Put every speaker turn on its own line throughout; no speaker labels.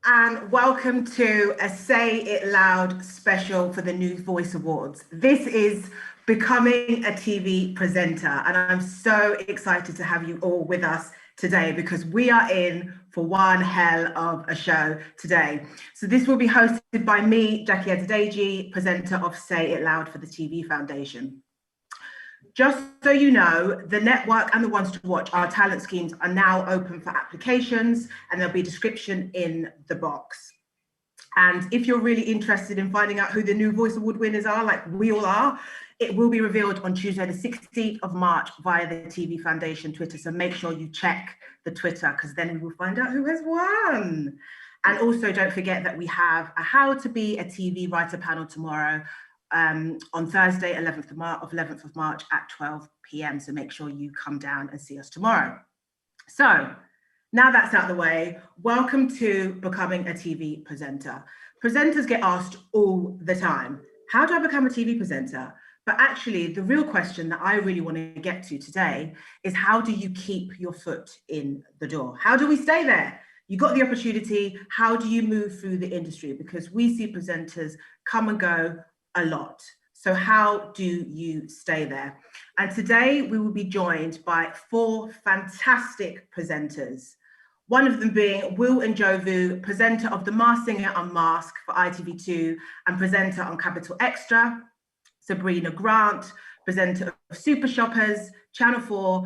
and welcome to a Say It Loud special for the New Voice Awards. This is Becoming a TV Presenter, and I'm so excited to have you all with us today because we are in for one hell of a show today. So this will be hosted by me, Jackie Adedeji, presenter of Say It Loud for the TV Foundation. Just so you know, the network and the ones to watch, our talent schemes are now open for applications, and there'll be a description in the box. And if you're really interested in finding out who the New Voice Award winners are, like we all are, it will be revealed on Tuesday, the 16th of March via the TV Foundation Twitter. So make sure you check the Twitter, because then we will find out who has won. And also don't forget that we have a How to Be a TV Writer panel tomorrow, on Thursday, 11th of March at 12 p.m. So make sure you come down and see us tomorrow. So now that's out of the way, welcome to Becoming a TV Presenter. Presenters get asked all the time, how do I become a TV presenter? But actually, the real question that I really want to get to today is, how do you keep your foot in the door? How do we stay there? You got the opportunity, how do you move through the industry? Because we see presenters come and go a lot. So how do you stay there? And today we will be joined by four fantastic presenters. One of them being Will Njobvu, presenter of The Masked Singer Unmasked for ITV2 and presenter on Capital Extra. Sabrina Grant, presenter of Super Shoppers, Channel 4,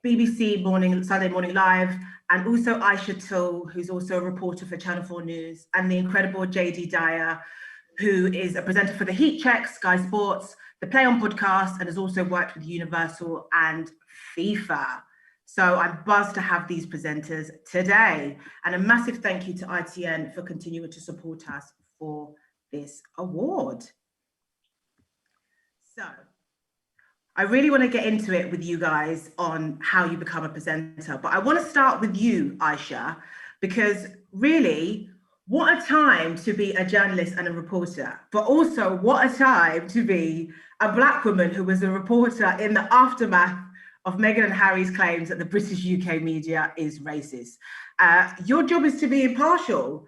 BBC Sunday Morning Live, and also Ayshah Tull, who's also a reporter for Channel 4 News, and the incredible Jaydee Dyer, who is a presenter for The Heat Check, Sky Sports, the Play On podcast, and has also worked with Universal and FIFA. So I'm buzzed to have these presenters today. And a massive thank you to ITN for continuing to support us for this award. So I really want to get into it with you guys on how you become a presenter, but I want to start with you, Ayshah, because really, what a time to be a journalist and a reporter, but also what a time to be a Black woman who was a reporter in the aftermath of Meghan and Harry's claims that the British UK media is racist. Your job is to be impartial.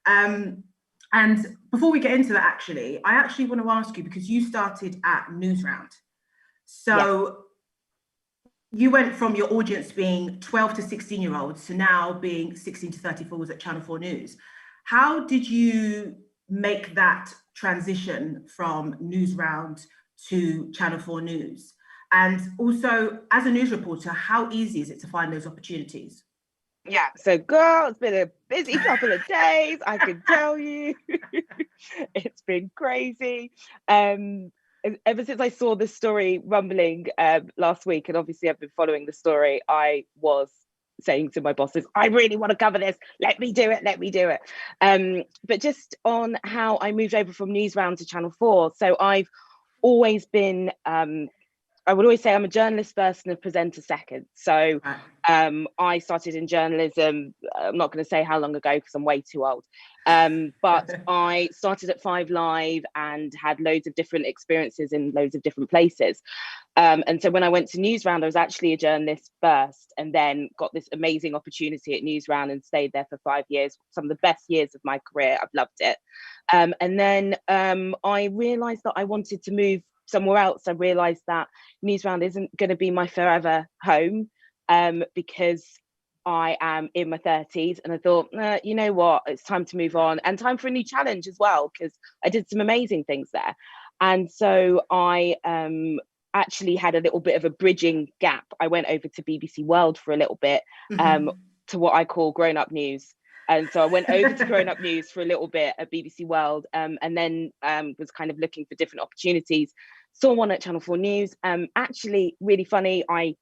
And before we get into that, I actually want to ask you, because you started at Newsround. So you went from your audience being 12 to 16-year-olds to now being 16 to 34s at Channel 4 News. How did you make that transition from Newsround to Channel 4 News? And also, as a news reporter, how easy is it to find those opportunities?
Yeah, so girl, it's been a busy couple of days, I can tell you. It's been crazy. Ever since I saw this story rumbling last week, and obviously I've been following the story, I was saying to my bosses, I really want to cover this, let me do it. But just on how I moved over from Newsround to Channel 4. So I've always been, I would always say I'm a journalist first and a presenter second. So I started in journalism, I'm not going to say how long ago because I'm way too old, but I started at 5 Live and had loads of different experiences in loads of different places. And so when I went to Newsround, I was actually a journalist first, and then got this amazing opportunity at Newsround and stayed there for 5 years, some of the best years of my career. I've loved it. And then I realised that I wanted to move somewhere else. I realised that Newsround isn't going to be my forever home, because I am in my 30s, and I thought, you know what, it's time to move on and time for a new challenge as well, because I did some amazing things there. And so I actually had a little bit of a bridging gap. I went over to BBC World for a little bit, to what I call grown-up news. And so I went over to Grown Up News for a little bit at BBC World, and then was kind of looking for different opportunities. Saw one at Channel 4 News. Actually, really funny, I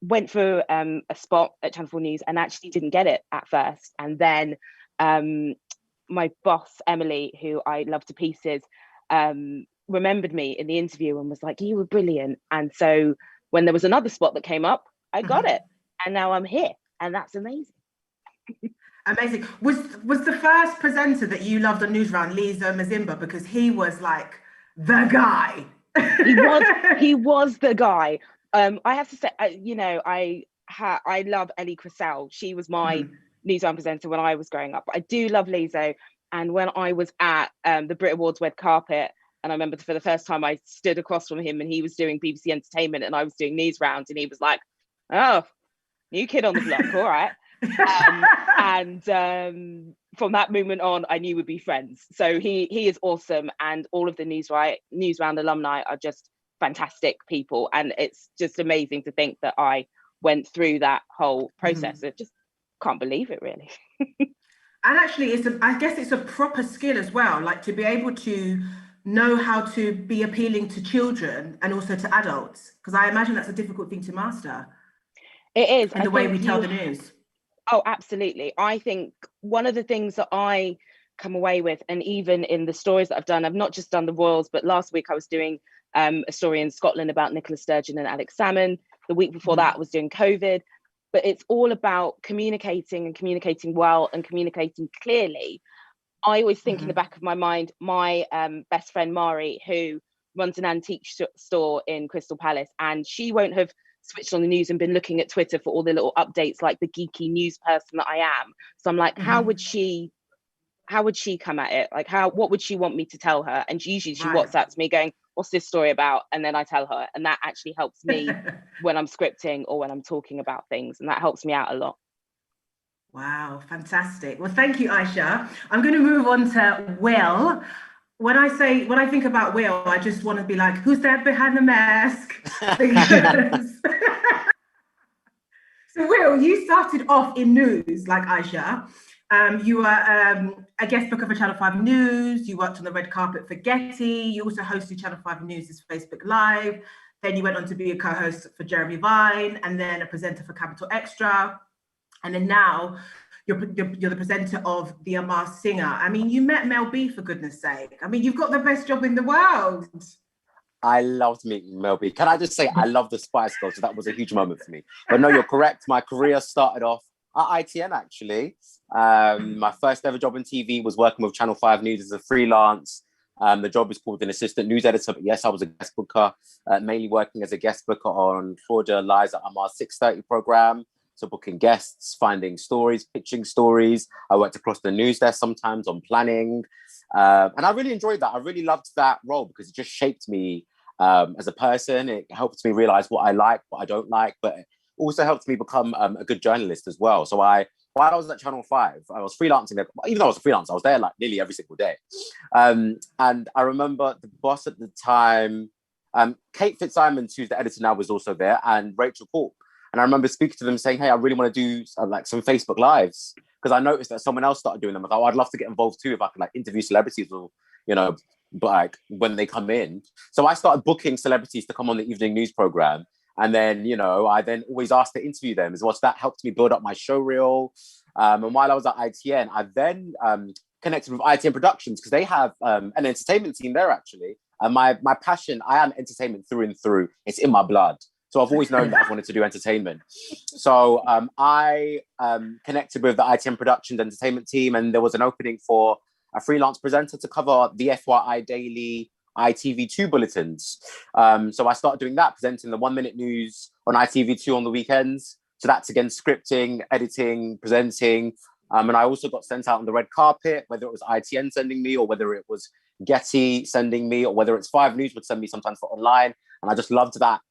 went for a spot at Channel 4 News and actually didn't get it at first. And then my boss, Emily, who I love to pieces, remembered me in the interview and was like, you were brilliant. And so when there was another spot that came up, I got it. And now I'm here. And that's amazing.
Amazing. Was the first presenter that you loved on Newsround Liza Mazimba, because he was like the guy?
He was the guy. I have to say, I love Ellie Crisell. She was my newsround presenter when I was growing up. But I do love Lizzo. And when I was at the Brit Awards red carpet, and I remember for the first time I stood across from him and he was doing BBC Entertainment and I was doing news rounds, and he was like, "Oh, new kid on the block, all right." And from that moment on, I knew we'd be friends. So he is awesome, and all of the newsround alumni are just fantastic people, and it's just amazing to think that I went through that whole process. I just can't believe it, really.
And actually, I guess it's a proper skill as well, like to be able to know how to be appealing to children and also to adults, because I imagine that's a difficult thing to master.
It is.
In the way we tell the news.
Oh, absolutely. I think one of the things that I come away with, and even in the stories that I've done, I've not just done the royals, but last week I was doing a story in Scotland about Nicola Sturgeon and Alex Salmon. The week before that I was doing COVID. But it's all about communicating and communicating well and communicating clearly. I always think in the back of my mind, my best friend Mari, who runs an antique store in Crystal Palace, and she won't have switched on the news and been looking at Twitter for all the little updates like the geeky news person that I am. So I'm like, how would she come at it? Like, what would she want me to tell her? And usually she WhatsApps me going, "What's this story about?" And then I tell her, and that actually helps me when I'm scripting or when I'm talking about things, and that helps me out a lot.
Wow, fantastic. Well, thank you, Ayshah. I'm going to move on to Will. When I think about Will, I just want to be like, who's that behind the mask? So Will, you started off in news like Ayshah. You were a guest booker for Channel 5 News. You worked on the red carpet for Getty. You also hosted Channel 5 News' Facebook Live. Then you went on to be a co-host for Jeremy Vine, and then a presenter for Capital Extra. And then now you're the presenter of The Unmasked Singer. I mean, you met Mel B, for goodness sake. I mean, you've got the best job in the world.
I loved meeting Mel B. Can I just say, I love the Spice Girls, so that was a huge moment for me. But no, you're correct. My career started off at ITN, actually. My first ever job in TV was working with Channel 5 News as a freelance. The job is called an assistant news editor, but yes, I was a guest booker, mainly working as a guest booker on Claudia Liza Amar's 6:30 program. So booking guests, finding stories, pitching stories. I worked across the news desk sometimes on planning. And I really enjoyed that. I really loved that role because it just shaped me as a person. It helped me realize what I like, what I don't like, but it also helped me become a good journalist as well. So while I was at Channel 5, I was freelancing there. Even though I was a freelancer, I was there like nearly every single day. And I remember the boss at the time, Kate Fitzsimons, who's the editor now, was also there, and Rachel Corp. And I remember speaking to them saying, "Hey, I really want to do like some Facebook Lives," because I noticed that someone else started doing them. I thought, I'd love to get involved too if I could like interview celebrities or, but like when they come in. So I started booking celebrities to come on the evening news program. And then, I then always asked to interview them as well. So that helped me build up my show reel. And while I was at ITN, I then connected with ITN Productions because they have an entertainment team there actually. And my passion, I am entertainment through and through. It's in my blood. So I've always known that I've wanted to do entertainment. So I connected with the ITN Productions entertainment team, and there was an opening for a freelance presenter to cover the FYI Daily ITV2 bulletins. So I started doing that, presenting the 1 minute news on ITV2 on the weekends. So that's again scripting, editing, presenting. And I also got sent out on the red carpet, whether it was ITN sending me or whether it was Getty sending me or whether it's 5 News would send me sometimes for online. And I just loved that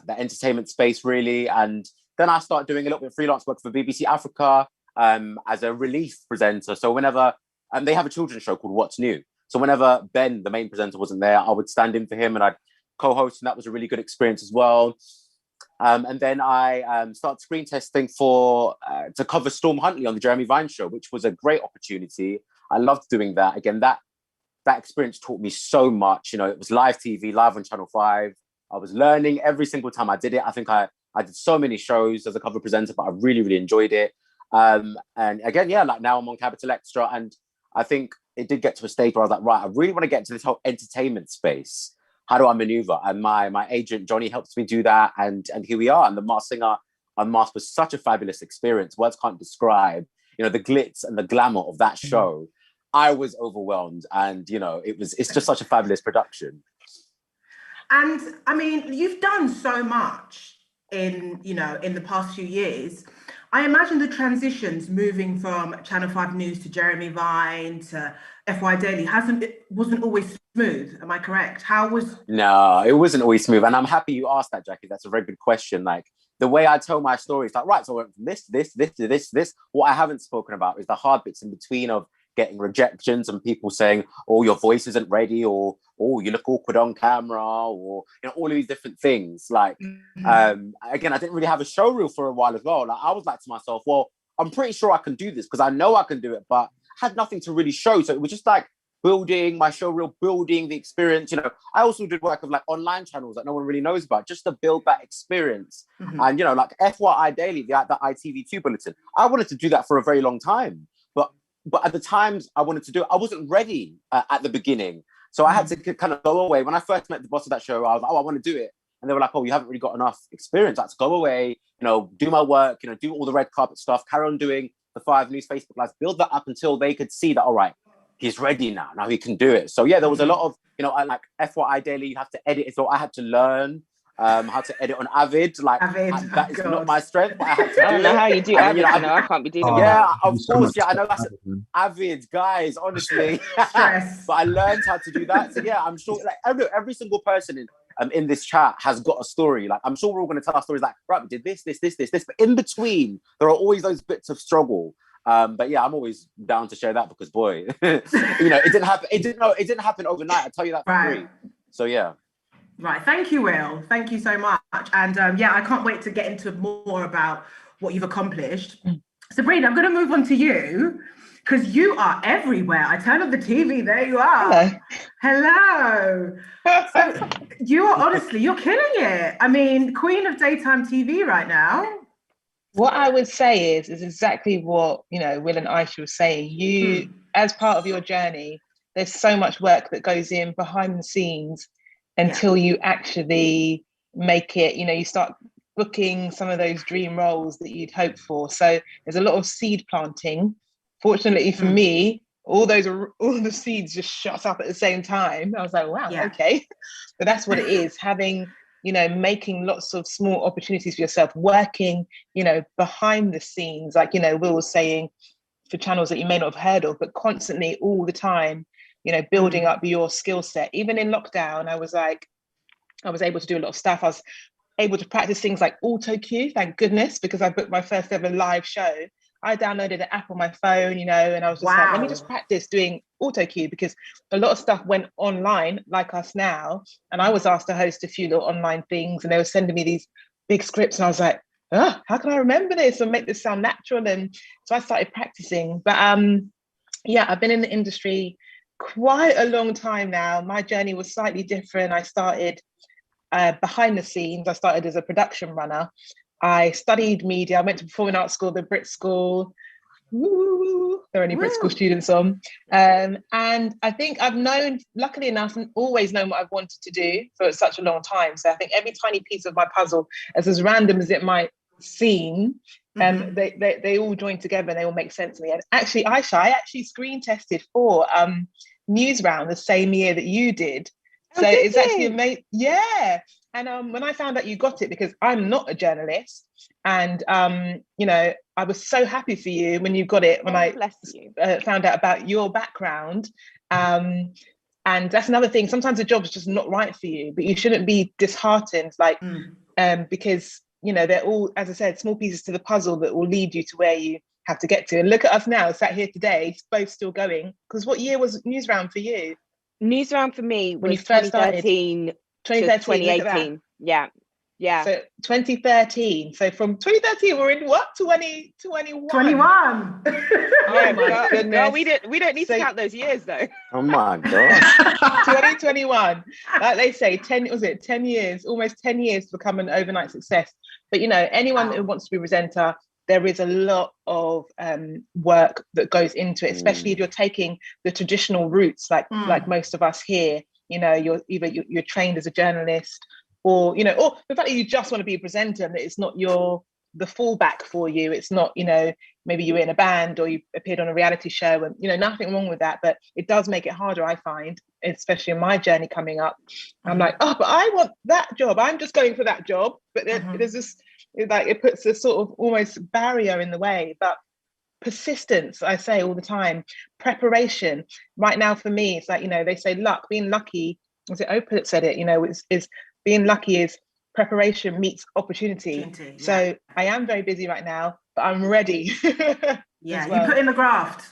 entertainment space really. And then I started doing a little bit of freelance work for BBC Africa as a relief presenter. So whenever they have a children's show called What's New. So whenever Ben, the main presenter, wasn't there, I would stand in for him and I'd co-host, and that was a really good experience as well. And then I started screen testing to cover Storm Huntley on the Jeremy Vine show, which was a great opportunity. I loved doing that. Again, that experience taught me so much. It was live TV, live on Channel 5. I was learning every single time I did it. I think I did so many shows as a cover presenter, but I really, really enjoyed it. And again, like now I'm on Capital Extra, and I think it did get to a stage where I was like, right, I really want to get into this whole entertainment space. How do I maneuver? And my agent, Johnny, helps me do that. And here we are. And The Masked Singer Unmasked was such a fabulous experience. Words can't describe, the glitz and the glamour of that show. I was overwhelmed. And, it's just such a fabulous production.
And I mean, you've done so much in the past few years. I imagine the transitions moving from Channel 5 News to Jeremy Vine to FY Daily wasn't always smooth. Am I correct? How was?
No, it wasn't always smooth. And I'm happy you asked that, Jackie. That's a very good question. Like the way I tell my story, it's like, right, so I went from this to this. What I haven't spoken about is the hard bits in between of getting rejections and people saying, oh, your voice isn't ready, or oh, you look awkward on camera, or all of these different things. Like, again, I didn't really have a show reel for a while as well. Like I was like to myself, well, I'm pretty sure I can do this because I know I can do it, but I had nothing to really show. So it was just like building my show reel, building the experience. I also did work of like online channels that no one really knows about, just to build that experience. And like FYI Daily, the ITV2 bulletin, I wanted to do that for a very long time. But at the times I wanted to do it, I wasn't ready at the beginning. So I had to kind of go away. When I first met the boss of that show, I was like, oh, I want to do it. And they were like, oh, you haven't really got enough experience. I had to go away, do my work, do all the red carpet stuff, carry on doing the 5 News Facebook Lives, build that up until they could see that, all right, he's ready now. Now he can do it. So yeah, there was a lot of, I like FYI Daily, you have to edit it. So I had to learn how to edit on Avid. Like that is not my strength, but I had to do it.
I don't know how you do Avid. I can't be doing
yeah, of course. Yeah, I know that's Avid, guys, honestly. But I learned how to do that. So yeah, I'm sure like every single person in this chat has got a story. Like I'm sure we're all going to tell our stories like, right, we did this. But in between, there are always those bits of struggle. But yeah, I'm always down to share that because boy, it didn't happen. It didn't happen overnight. I tell you that for free. So yeah.
Right. Thank you, Will. Thank you so much. And yeah, I can't wait to get into more about what you've accomplished. Sabrina, I'm going to move on to you because you are everywhere. I turn on the TV, there you are. Hello. So you're killing it. I mean, queen of daytime TV right now.
What I would say is exactly what, Will and Ayshah were saying. You, as part of your journey, there's so much work that goes in behind the scenes until you actually make it, you start booking some of those dream roles that you'd hoped for. So there's a lot of seed planting. Fortunately for me, all the seeds just shot up at the same time. I was like, wow, okay. But that's what it is, having, making lots of small opportunities for yourself, working, behind the scenes, like, Will was saying, for channels that you may not have heard of, but constantly all the time, building up your skill set. Even in lockdown, I was able to do a lot of stuff. I was able to practice things like auto cue, thank goodness, because I booked my first ever live show. I downloaded an app on my phone, and I was just like, let me just practice doing auto cue, because a lot of stuff went online, like us now. And I was asked to host a few little online things, and they were sending me these big scripts, and I was like, oh, how can I remember this and make this sound natural? And so I started practicing. But I've been in the industry quite a long time now. My journey was slightly different. I started behind the scenes. I started as a production runner. I studied media. I went to performing arts school, the Brit School. Woo! There are any Brit School students on. And I think I've known, luckily enough, always known what I've wanted to do for such a long time. So I think every tiny piece of my puzzle, as random as it might seem, they all join together and they all make sense to me. And actually, Ayshah, I actually screen tested for News Round the same year that you did. So it's actually amazing. Yeah. And when I found out you got it, because I'm not a journalist, and I was so happy for you when you got it, when I found out about your background. And that's another thing. Sometimes the job is just not right for you, but you shouldn't be disheartened, because they're all, as I said, small pieces to the puzzle that will lead you to where you have to get to. And look at us now, sat here today, both still going. Because what year was News Round for you?
News Round for me
when
was
you first
2013 to 2018. Yeah. So
2013. So from 2013, we're in what? 2021.
21.
Oh my goodness.
Girl, we don't need to count those years though.
Oh my gosh.
2021. Like they say, 10 years, almost 10 years to become an overnight success. But anyone who wants to be a presenter, there is a lot of work that goes into it, especially if you're taking the traditional routes, like most of us here. You're trained as a journalist, or or the fact that you just want to be a presenter and that it's not the fallback for you. It's not, maybe you were in a band or you appeared on a reality show, and nothing wrong with that, but it does make it harder, I find, especially in my journey coming up. I'm like, oh, but I want that job. I'm just going for that job. But there's it puts a sort of almost barrier in the way. But persistence, I say all the time, preparation. Right now for me, it's like, you know, they say luck, being lucky, was it Oprah that said it, you know, is being lucky is preparation meets opportunity. So I am very busy right now, but I'm ready.
Yeah,
well.
You put in the graft.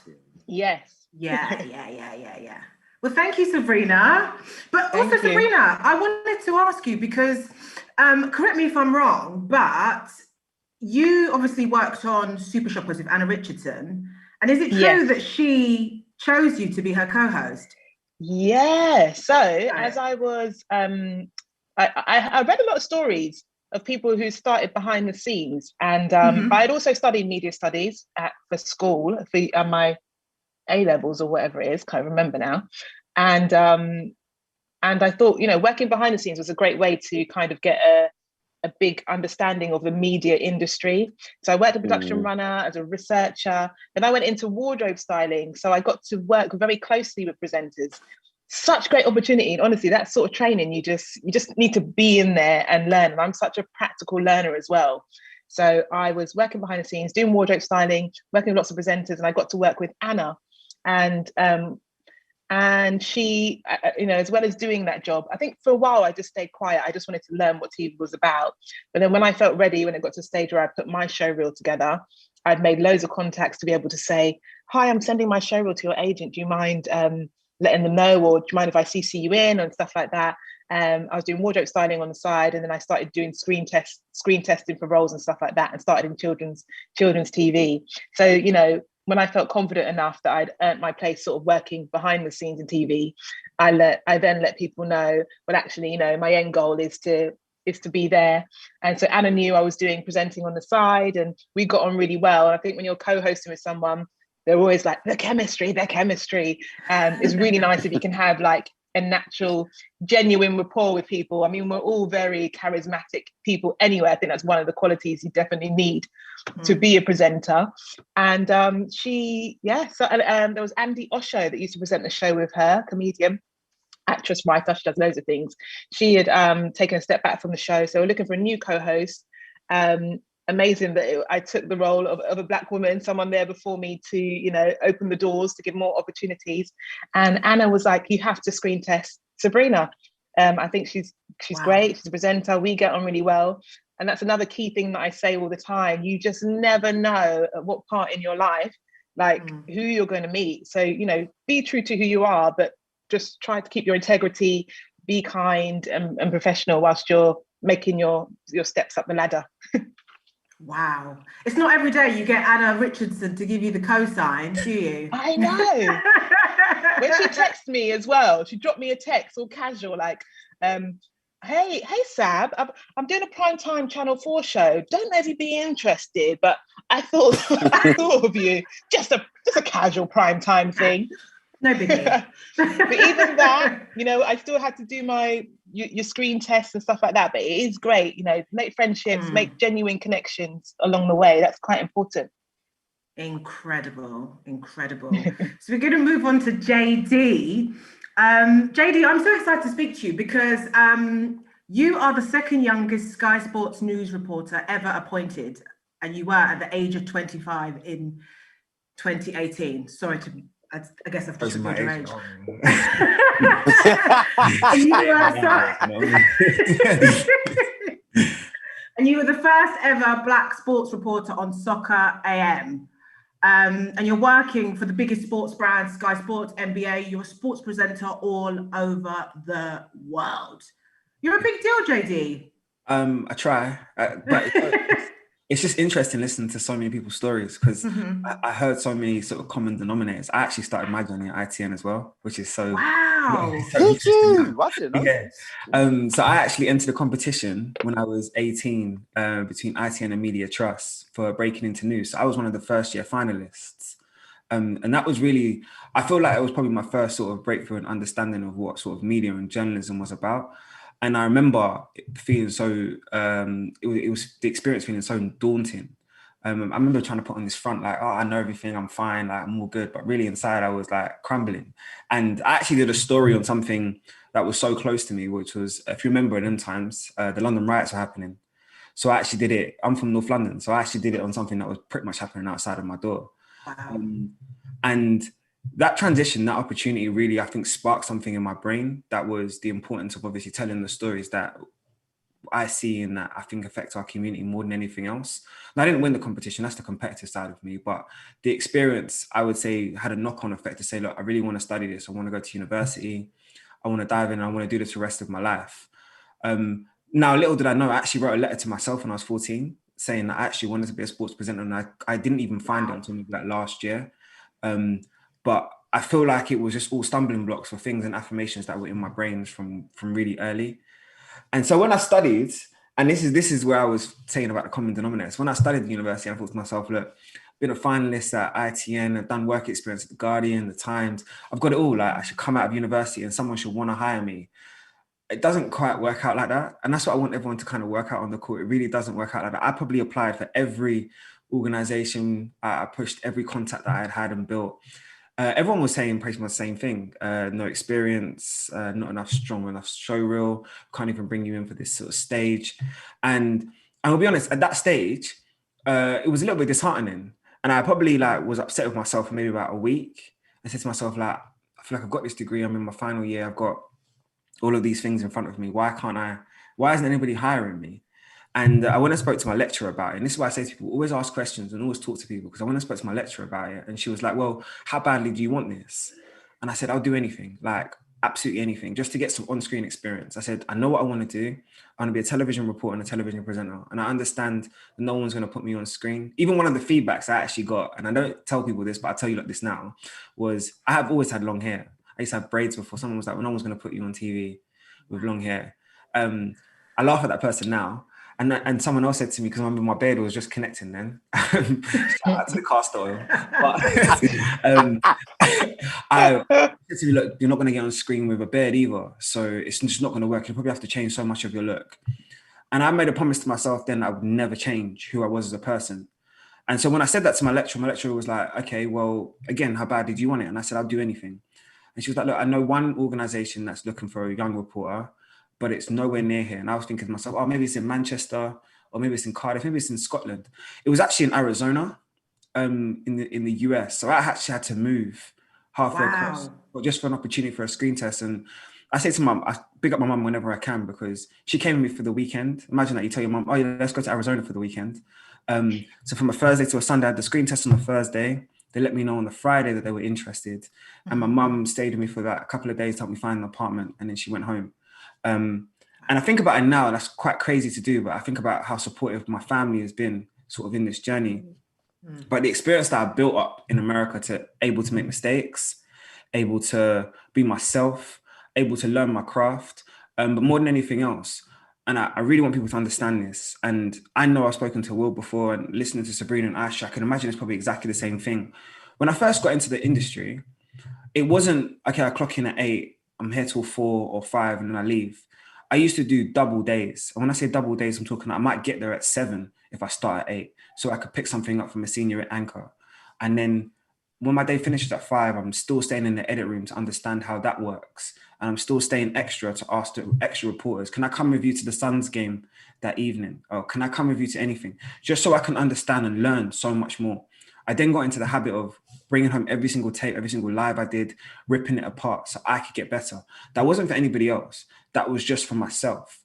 Yes.
Yeah. Well, thank you, Sabrina. But
Thank
also,
you.
Sabrina, I wanted to ask you because, correct me if I'm wrong, but you obviously worked on Super Shoppers with Anna Richardson. And is it true that she chose you to be her co-host?
Yeah. So as I was, I read a lot of stories of people who started behind the scenes, and but I'd also studied media studies for school for my A levels or whatever it is, can't remember now, and I thought, you know, working behind the scenes was a great way to kind of get a big understanding of the media industry. So I worked as a production runner, as a researcher, then I went into wardrobe styling. So I got to work very closely with presenters. Such great opportunity. And honestly, that sort of training, you just need to be in there and learn. And I'm such a practical learner as well. So I was working behind the scenes, doing wardrobe styling, working with lots of presenters, and I got to work with Anna. And she, you know, as well as doing that job, I think for a while I just stayed quiet. I just wanted to learn what TV was about. But then when I felt ready, when it got to a stage where I put my show reel together, I'd made loads of contacts to be able to say, hi, I'm sending my show reel to your agent. Do you mind letting them know, or do you mind if I CC you in and stuff like that? I was doing wardrobe styling on the side, and then I started doing screen testing for roles and stuff like that, and started in children's TV. So, you know, when I felt confident enough that I'd earned my place sort of working behind the scenes in TV, I then let people know, well, actually, you know, my end goal is to be there. And so Anna knew I was doing presenting on the side, and we got on really well. And I think when you're co-hosting with someone, they're always like, their chemistry. It's really nice if you can have like a natural, genuine rapport with people. I mean, we're all very charismatic people anyway. I think that's one of the qualities you definitely need to be a presenter. And there was Andy Osho that used to present the show with her, comedian, actress, writer. She does loads of things. She had taken a step back from the show, so we're looking for a new co-host. Amazing that I took the role of a Black woman, someone there before me to, you know, open the doors to give more opportunities. And Anna was like, you have to screen test Sabrina. I think she's great. She's a presenter. We get on really well. And that's another key thing that I say all the time. You just never know at what part in your life, like who you're going to meet. So, you know, be true to who you are, but just try to keep your integrity, be kind and professional whilst you're making your steps up the ladder.
Wow. It's not every day you get Anna Richardson to give you the cosign, do you?
I know. When she texted me as well, she dropped me a text all casual, like, hey Sab, I'm doing a primetime Channel 4 show. Don't know if you'd be interested, but I thought of you. Just a casual primetime thing.
No biggie.
But even that, you know, I still had to do your screen tests and stuff like that. But it is great, you know, make friendships, make genuine connections along the way. That's quite important.
Incredible. So we're going to move on to Jaydee. Jaydee, I'm so excited to speak to you because you are the second youngest Sky Sports news reporter ever appointed, and you were at the age of 25 in 2018. Sorry to, I guess I've just revealed your age. And you were the first ever Black sports reporter on Soccer AM. And you're working for the biggest sports brands, Sky Sports, NBA. You're a sports presenter all over the world. You're a big deal, Jaydee.
I try, but it's just interesting listening to so many people's stories because I heard so many sort of common denominators. I actually started my journey at ITN as well, which is so
wow.
Did you? I didn't know.
Yeah. So I actually entered a competition when I was 18 between ITN and Media Trust for breaking into news. So I was one of the first year finalists. And that was really, I feel like it was probably my first sort of breakthrough and understanding of what sort of media and journalism was about. And I remember feeling so, it was the experience feeling so daunting. I remember trying to put on this front, like, oh, I know everything, I'm fine, like, I'm all good. But really inside, I was like crumbling. And I actually did a story on something that was so close to me, which was, if you remember in them times, the London riots were happening. So I actually did it. I'm from North London, so I actually did it on something that was pretty much happening outside of my door.
Wow.
And that transition, that opportunity really, I think, sparked something in my brain that was the importance of obviously telling the stories that I see and that I think affect our community more than anything else. And I didn't win the competition, that's the competitive side of me, but the experience, I would say, had a knock-on effect to say, look, I really want to study this. I want to go to university. I want to dive in. I want to do this the rest of my life. Now, little did I know, I actually wrote a letter to myself when I was 14 saying that I actually wanted to be a sports presenter, and I didn't even find it until maybe like last year. But I feel like it was just all stumbling blocks for things and affirmations that were in my brains from really early. And so when I studied, and this is where I was saying about the common denominators, when I studied at university, I thought to myself, look, I've been a finalist at ITN, I've done work experience at The Guardian, The Times, I've got it all. Like, I should come out of university and someone should want to hire me. It doesn't quite work out like that. And that's what I want everyone to kind of work out on the court. It really doesn't work out like that. I probably applied for every organization. I pushed every contact that I had and built. Everyone was saying pretty much the same thing. No experience, not enough strong enough show reel, can't even bring you in for this sort of stage. And I'll be honest, at that stage, it was a little bit disheartening. And I probably was upset with myself for maybe about a week. I said to myself, I feel like I've got this degree, I'm in my final year, I've got all of these things in front of me. Why isn't anybody hiring me? And I went and spoke to my lecturer about it. And this is why I say to people, always ask questions and always talk to people, because I went and spoke to my lecturer about it. And she was like, well, how badly do you want this? And I said, I'll do anything, absolutely anything, just to get some on-screen experience. I said, I know what I want to do. I want to be a television reporter and a television presenter. And I understand that no one's going to put me on screen. Even one of the feedbacks I actually got, and I don't tell people this, but I'll tell you like this now, was I have always had long hair. I used to have braids before. Someone was like, well, no one's going to put you on TV with long hair. I laugh at that person now. And someone else said to me, because I remember my beard was just connecting then. Shout out to the castor oil. But I said to me, look, you're not going to get on screen with a beard either. So it's just not going to work. You'll probably have to change so much of your look. And I made a promise to myself then I would never change who I was as a person. And so when I said that to my lecturer was like, okay, well, again, how bad did you want it? And I said, I'll do anything. And she was like, look, I know one organization that's looking for a young reporter, but it's nowhere near here. And I was thinking to myself, oh, maybe it's in Manchester, or maybe it's in Cardiff, maybe it's in Scotland. It was actually in Arizona, in the US. So I actually had to move halfway across, but just for an opportunity for a screen test. And I say to mum, I big up my mum whenever I can, because she came with me for the weekend. Imagine that you tell your mum, oh yeah, let's go to Arizona for the weekend. So from a Thursday to a Sunday, I had the screen test on a Thursday. They let me know on the Friday that they were interested. And my mum stayed with me for that a couple of days, helped me find an apartment, and then she went home. And I think about it now, that's quite crazy to do, but I think about how supportive my family has been sort of in this journey. But the experience that I built up in America, to able to make mistakes, able to be myself, able to learn my craft, but more than anything else. And I really want people to understand this. And I know I've spoken to Will before, and listening to Sabrina and Ayshah, I can imagine it's probably exactly the same thing. When I first got into the industry, it wasn't, okay, I clock in at 8, I'm here till 4 or 5, and then I leave. I used to do double days. And when I say double days, I'm talking, I might get there at 7 if I start at 8. So I could pick something up from a senior anchor. And then when my day finishes at 5, I'm still staying in the edit room to understand how that works. And I'm still staying extra to ask the extra reporters, can I come with you to the Suns game that evening? Or can I come with you to anything? Just so I can understand and learn so much more. I then got into the habit of bringing home every single tape, every single live I did, ripping it apart so I could get better. That wasn't for anybody else. That was just for myself.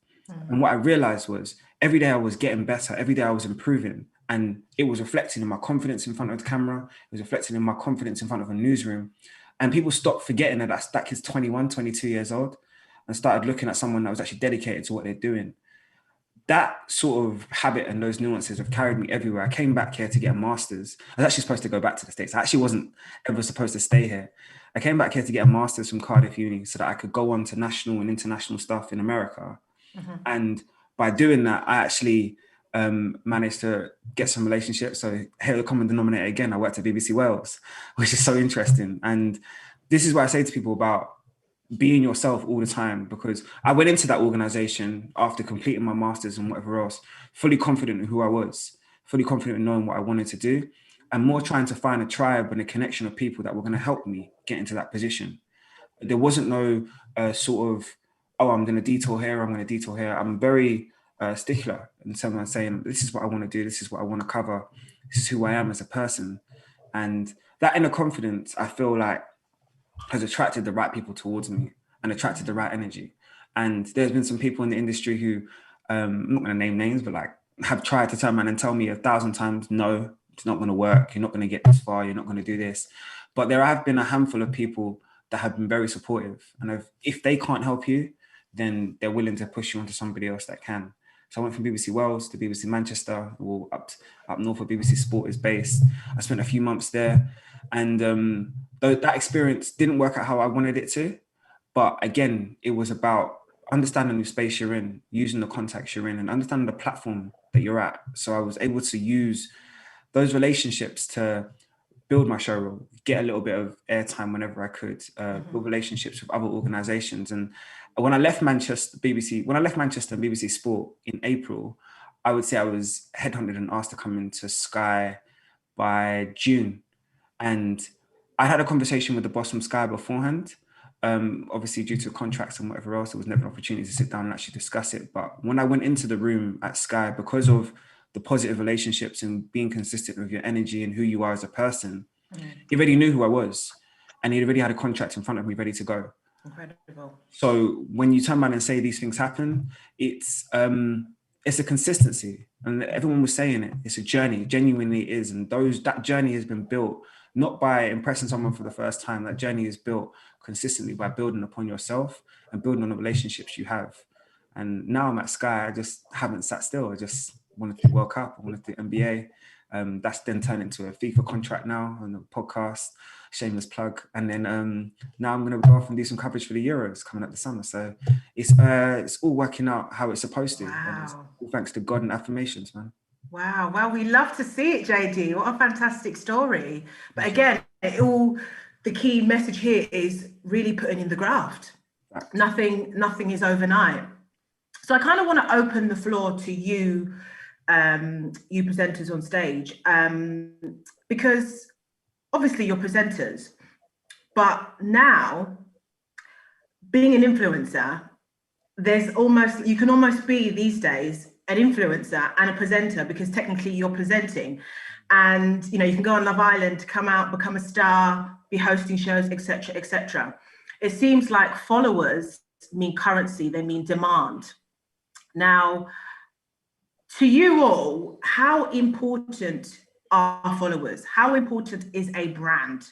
And what I realized was every day I was getting better. Every day I was improving. And it was reflecting in my confidence in front of the camera. It was reflecting in my confidence in front of a newsroom. And people stopped forgetting that kid's 21, 22 years old, and started looking at someone that was actually dedicated to what they're doing. That sort of habit and those nuances have carried me everywhere. I came back here to get a master's. I was actually supposed to go back to the States. I actually wasn't ever supposed to stay here. I came back here to get a master's from Cardiff Uni so that I could go on to national and international stuff in America. And by doing that, I actually managed to get some relationships. So here, the common denominator again, I worked at BBC Wales, which is so interesting. And this is why I say to people about being yourself all the time, because I went into that organization after completing my master's and whatever else, fully confident in who I was, fully confident in knowing what I wanted to do, and more trying to find a tribe and a connection of people that were going to help me get into that position. There wasn't no sort of, oh, I'm going to detour here, I'm going to detour here. I'm very stickler and someone saying, this is what I want to do, this is what I want to cover, this is who I am as a person. And that inner confidence, I feel like, has attracted the right people towards me and attracted the right energy. And there's been some people in the industry who, I'm not going to name names, but like have tried to turn around and tell me 1,000 times, no, it's not going to work. You're not going to get this far. You're not going to do this. But there have been a handful of people that have been very supportive. And if they can't help you, then they're willing to push you onto somebody else that can. So I went from BBC Wales to BBC Manchester, or up north where BBC Sport is based. I spent a few months there. And that experience didn't work out how I wanted it to. But again, it was about understanding the space you're in, using the contacts you're in, and understanding the platform that you're at. So I was able to use those relationships to build my showreel, get a little bit of airtime whenever I could, build relationships with other organizations. And when I left Manchester and BBC Sport in April, I would say I was headhunted and asked to come into Sky by June. And I had a conversation with the boss from Sky beforehand. Obviously, due to contracts and whatever else, there was never an opportunity to sit down and actually discuss it. But when I went into the room at Sky, because of the positive relationships and being consistent with your energy and who you are as a person, he already knew who I was. And he already had a contract in front of me ready to go.
Incredible. So
when you turn around and say these things happen, it's a consistency. And everyone was saying it. It's a journey. It genuinely is. And that journey has been built not by impressing someone for the first time. That journey is built consistently by building upon yourself and building on the relationships you have. And now I'm at Sky, I just haven't sat still. I just wanted to do World Cup, I wanted to do NBA. That's then turned into a FIFA contract now on the podcast, shameless plug. And then now I'm going to go off and do some coverage for the Euros coming up this summer. So it's all working out how it's supposed to.
Wow.
And it's all thanks to God and affirmations, man.
Wow. Well, we love to see it, JD. What a fantastic story. But again, the key message here is really putting in the graft. Nothing is overnight. So I kind of want to open the floor to you, you presenters on stage, because obviously you're presenters, but now being an influencer, you can almost be these days an influencer and a presenter, because technically you're presenting, and you can go on Love Island, come out, become a star, be hosting shows, etc., etc. It seems like followers mean currency, they mean demand. Now, to you all, how important are followers? How important is a brand?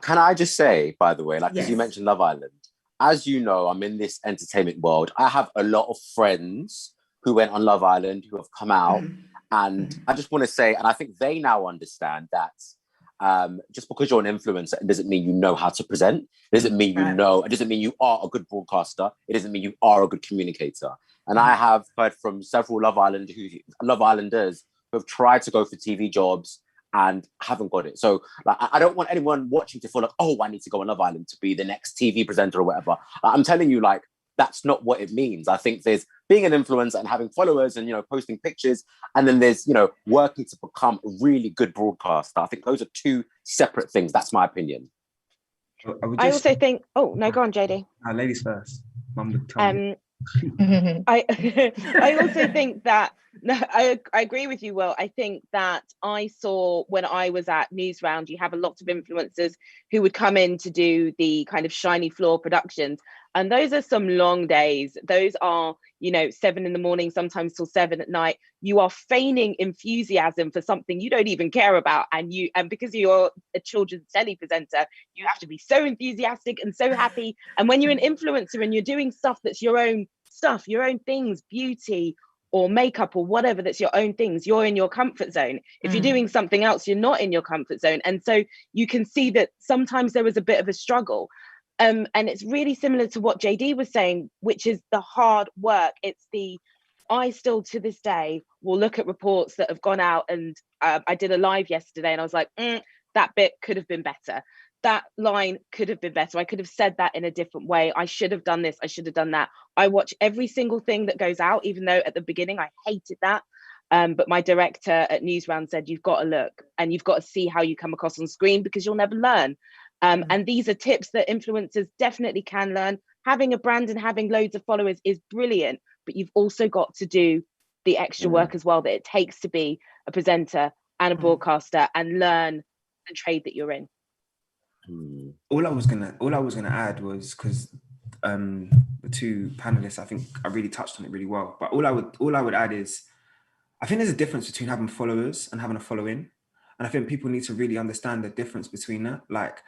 Can I just say, by the way, like,
Yes.
as you mentioned Love Island, as you know, I'm in this entertainment world. I have a lot of friends who went on Love Island, who have come out. And I just want to say, and I think they now understand that just because you're an influencer, it doesn't mean you know how to present. It doesn't mean you know. It doesn't mean you are a good broadcaster. It doesn't mean you are a good communicator. And I have heard from several Love Islanders who have tried to go for TV jobs and haven't got it. So like, I don't want anyone watching to feel like, oh, I need to go on Love Island to be the next TV presenter or whatever. I'm telling you, like, that's not what it means. I think there's being an influencer and having followers and, posting pictures. And then there's, working to become a really good broadcaster. I think those are two separate things. That's my opinion.
I also think, oh, no, go on, JD.
Ladies first.
I also think that, no, I agree with you, Will. I think that I saw when I was at Newsround, you have a lot of influencers who would come in to do the kind of shiny floor productions. And those are some long days. Those are, 7 a.m, sometimes till 7 p.m. You are feigning enthusiasm for something you don't even care about. And because you're a children's telly presenter, you have to be so enthusiastic and so happy. And when you're an influencer and you're doing stuff that's your own stuff, your own things, beauty or makeup or whatever, that's your own things, you're in your comfort zone. If you're doing something else, you're not in your comfort zone. And so you can see that sometimes there was a bit of a struggle. And it's really similar to what JD was saying, which is the hard work. I still to this day will look at reports that have gone out, and I did a live yesterday and I was like, that bit could have been better. That line could have been better. I could have said that in a different way. I should have done this. I should have done that. I watch every single thing that goes out, even though at the beginning I hated that. But my director at Newsround said, you've got to look and you've got to see how you come across on screen, because you'll never learn. And these are tips that influencers definitely can learn. Having a brand and having loads of followers is brilliant, but you've also got to do the extra work as well that it takes to be a presenter and a broadcaster and learn the trade that you're in.
All I was gonna add was, because the two panelists, I think I really touched on it really well. But all I would add is, I think there's a difference between having followers and having a following, and I think people need to really understand the difference between that. Like,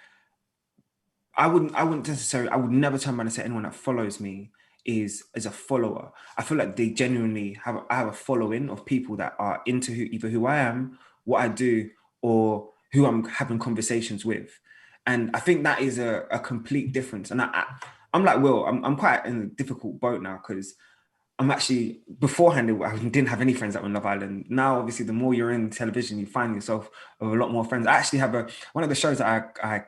I would never turn around and say anyone that follows me is a follower. I feel like they genuinely I have a following of people that are into either who I am, what I do, or who I'm having conversations with. And I think that is a complete difference. And I'm like, Will, I'm quite in a difficult boat now, because I'm actually, beforehand, I didn't have any friends that were in Love Island. Now, obviously, the more you're in television, you find yourself with a lot more friends. I actually have one of the shows that I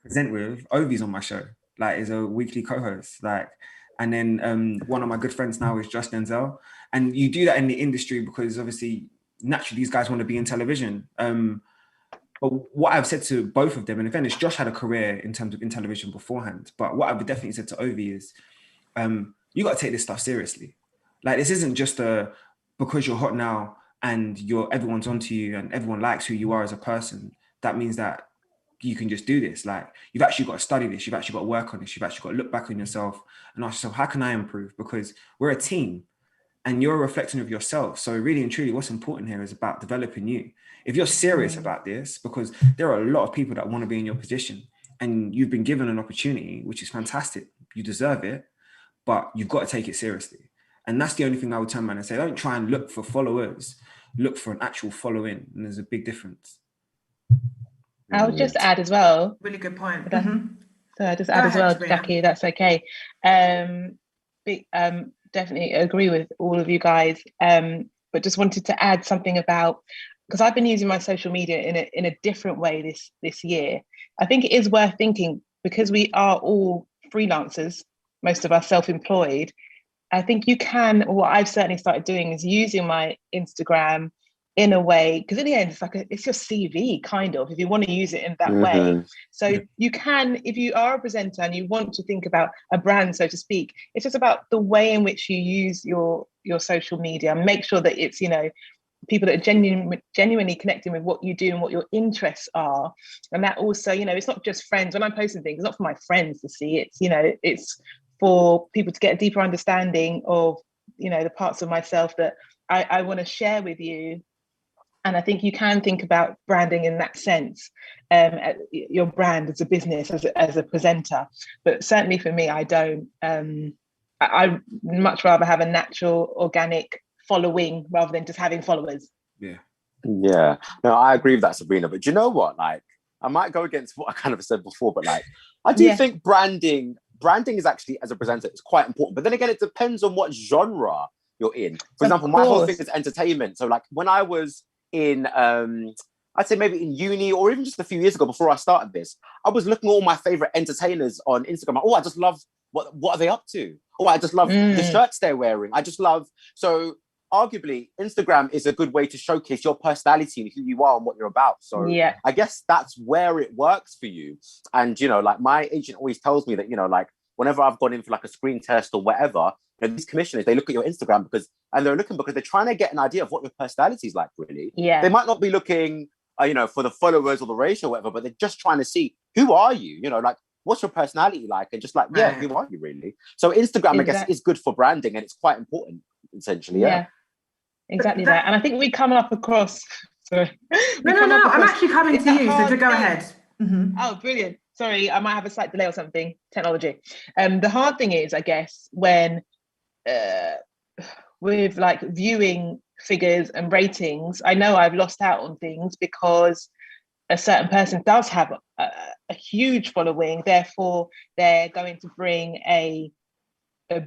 present with, Ovi's on my show, like, is a weekly co-host, like, and then one of my good friends now is Just Denzel. And you do that in the industry because obviously, naturally, these guys want to be in television. But what I've said to both of them, and in fairness, Josh had a career in terms of in television beforehand, but what I've definitely said to Ovi is, you got to take this stuff seriously. Like, this isn't just because you're hot now and everyone's onto you and everyone likes who you are as a person, that means that you can just do this. Like, you've actually got to study this, you've actually got to work on this, you've actually got to look back on yourself and ask yourself, how can I improve? Because we're a team and you're a reflection of yourself. So really and truly, what's important here is about developing you. If you're serious about this, because there are a lot of people that want to be in your position and you've been given an opportunity, which is fantastic, you deserve it, but you've got to take it seriously. And that's the only thing I would turn around and say. Don't try and look for followers, look for an actual following. And there's a big difference.
I would just add as well.
Really good point.
So I just add as well,
Sabrina.
Jackie, that's okay. Definitely agree with all of you guys. But just wanted to add something about, because I've been using my social media in a different way this year. I think it is worth thinking, because we are all freelancers, most of us self-employed. I think you can, what I've certainly started doing is using my Instagram in a way, because in the end, it's your CV, kind of, if you want to use it in that way. So you can, if you are a presenter and you want to think about a brand, so to speak, it's just about the way in which you use your social media. Make sure that it's, people that are genuinely connecting with what you do and what your interests are. And that also, it's not just friends. When I'm posting things, it's not for my friends to see. It's, it's for people to get a deeper understanding of, the parts of myself that I want to share with you. And I think you can think about branding in that sense, your brand as a business, as a presenter. But certainly for me, I don't. I much rather have a natural, organic following rather than just having followers.
Yeah. No, I agree with that, Sabrina. But do you know what? Like, I might go against what I kind of said before, but like, I do think branding is actually, as a presenter, it's quite important. But then again, it depends on what genre you're in. For example, my whole thing is entertainment. So like, when I was in I'd say maybe in uni, or even just a few years ago before I started this, I was looking at all my favorite entertainers on Instagram. I just love what are they up to? I just love the shirts they're wearing. I just love, so arguably Instagram is a good way to showcase your personality and who you are and what you're about. So I guess that's where it works for you. And like, my agent always tells me that, like, whenever I've gone in for like a screen test or whatever, these commissioners, they look at your Instagram because they're trying to get an idea of what your personality is like, really. They might not be looking, for the followers or the ratio or whatever, but they're just trying to see, who are you? Like, what's your personality like? And just like, who are you really? So Instagram, I guess, is good for branding, and it's quite important, essentially.
Exactly that. And I think we come up across, sorry.
No, I'm actually coming to you, so go ahead.
Oh, brilliant. Sorry, I might have a slight delay or something, technology. The hard thing is, I guess, when with like viewing figures and ratings, I know I've lost out on things because a certain person does have a huge following, therefore they're going to bring a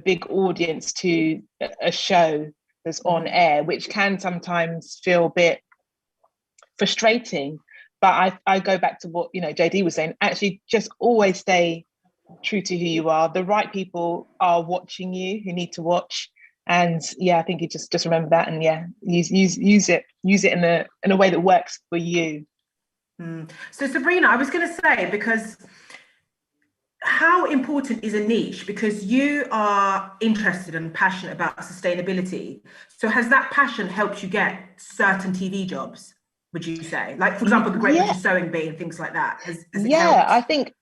big audience to a show that's on air, which can sometimes feel a bit frustrating. But I go back to what Jaydee was saying. Actually, just always stay true to who you are. The right people are watching you, who need to watch. And I think you just remember that, and use it in a way that works for you. So Sabrina, I was going to say, because
how important is a niche? Because you are interested and passionate about sustainability. So has that passion helped you get certain TV jobs, would you say? Like, for example, the Great
Yeah.
British Sewing Bee and things like that. Has it
Yeah,
helped?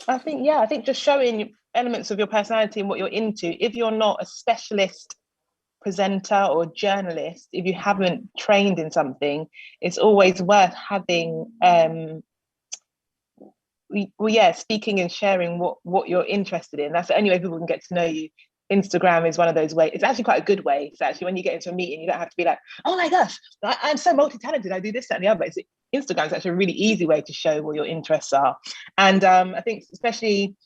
I think just showing elements of your personality and what you're into. If you're not a specialist presenter or journalist, if you haven't trained in something, it's always worth having speaking and sharing what you're interested in. That's the only way people can get to know you. Instagram is one of those ways. It's actually quite a good way. So actually, when you get into a meeting, you don't have to be like, oh my gosh, I'm so multi-talented, I do this, that, and the other. Instagram is actually a really easy way to show what your interests are. And I think especially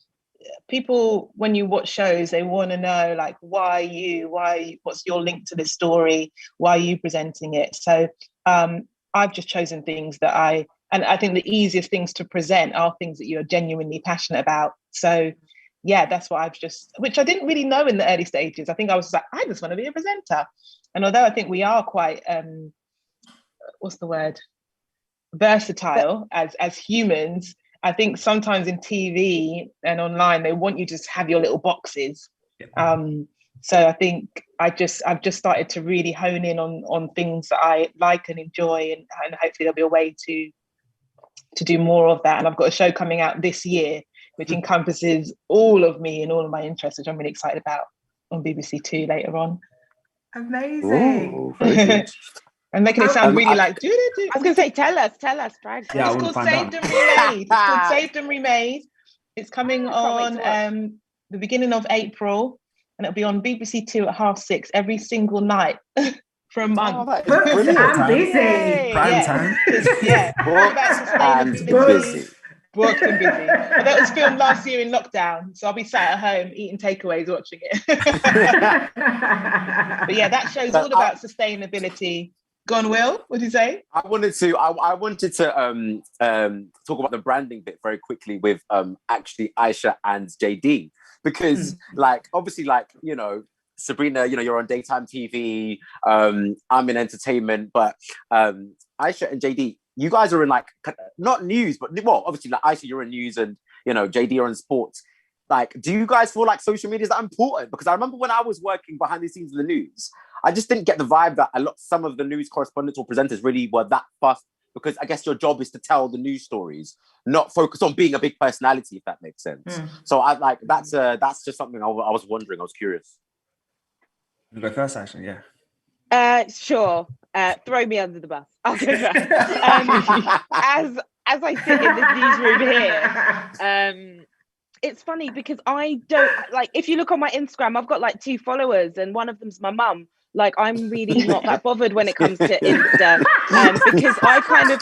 people, when you watch shows, they want to know like, what's your link to this story? Why are you presenting it? So I've just chosen things that and I think the easiest things to present are things that you're genuinely passionate about. So yeah, that's what which I didn't really know in the early stages. I think I was like, I just want to be a presenter. And although I think we are quite, what's the word? Versatile as humans, I think sometimes in TV and online, they want you to just have your little boxes. So I think I've just started to really hone in on things that I like and enjoy, and hopefully there'll be a way to do more of that. And I've got a show coming out this year which encompasses all of me and all of my interests, which I'm really excited about, on BBC Two later on.
Amazing.
Ooh, very good.
I'm making it sound really like.
I was going to say, tell us, Brad.
Yeah,
It's called Saved and Remade. It's called Saved and Remade. It's coming on the beginning of April, and it'll be on BBC Two at 6:30 every single night for a month.
Oh, that is brilliant.
I'm busy.
Prime time.
Yeah. Booked and busy. But that was filmed last year in lockdown, so I'll be sat at home eating takeaways watching it. But yeah, that show's all about sustainability. Go on, Will, what did you say?
I wanted to talk about the branding bit very quickly with actually Ayshah and Jaydee, because like obviously, like, you know, Sabrina, you know, you're on daytime TV, I'm in entertainment, but Ayshah and Jaydee, you guys are in like not news, but well, obviously like Ayshah, you're in news, and you know, Jaydee, you're in sports. Like, do you guys feel like social media is that important? Because I remember when I was working behind the scenes of the news, I just didn't get the vibe that some of the news correspondents or presenters really were that fussed, because I guess your job is to tell the news stories, not focus on being a big personality, if that makes sense. So I like that's just something I was wondering. I was curious.
You go first, actually. Yeah.
Sure. Throw me under the bus. I'll go first. As I sit in this newsroom here, it's funny because I don't like. If you look on my Instagram, I've got like 2 followers, and one of them's my mum. Like, I'm really not that bothered when it comes to Insta, because I kind of.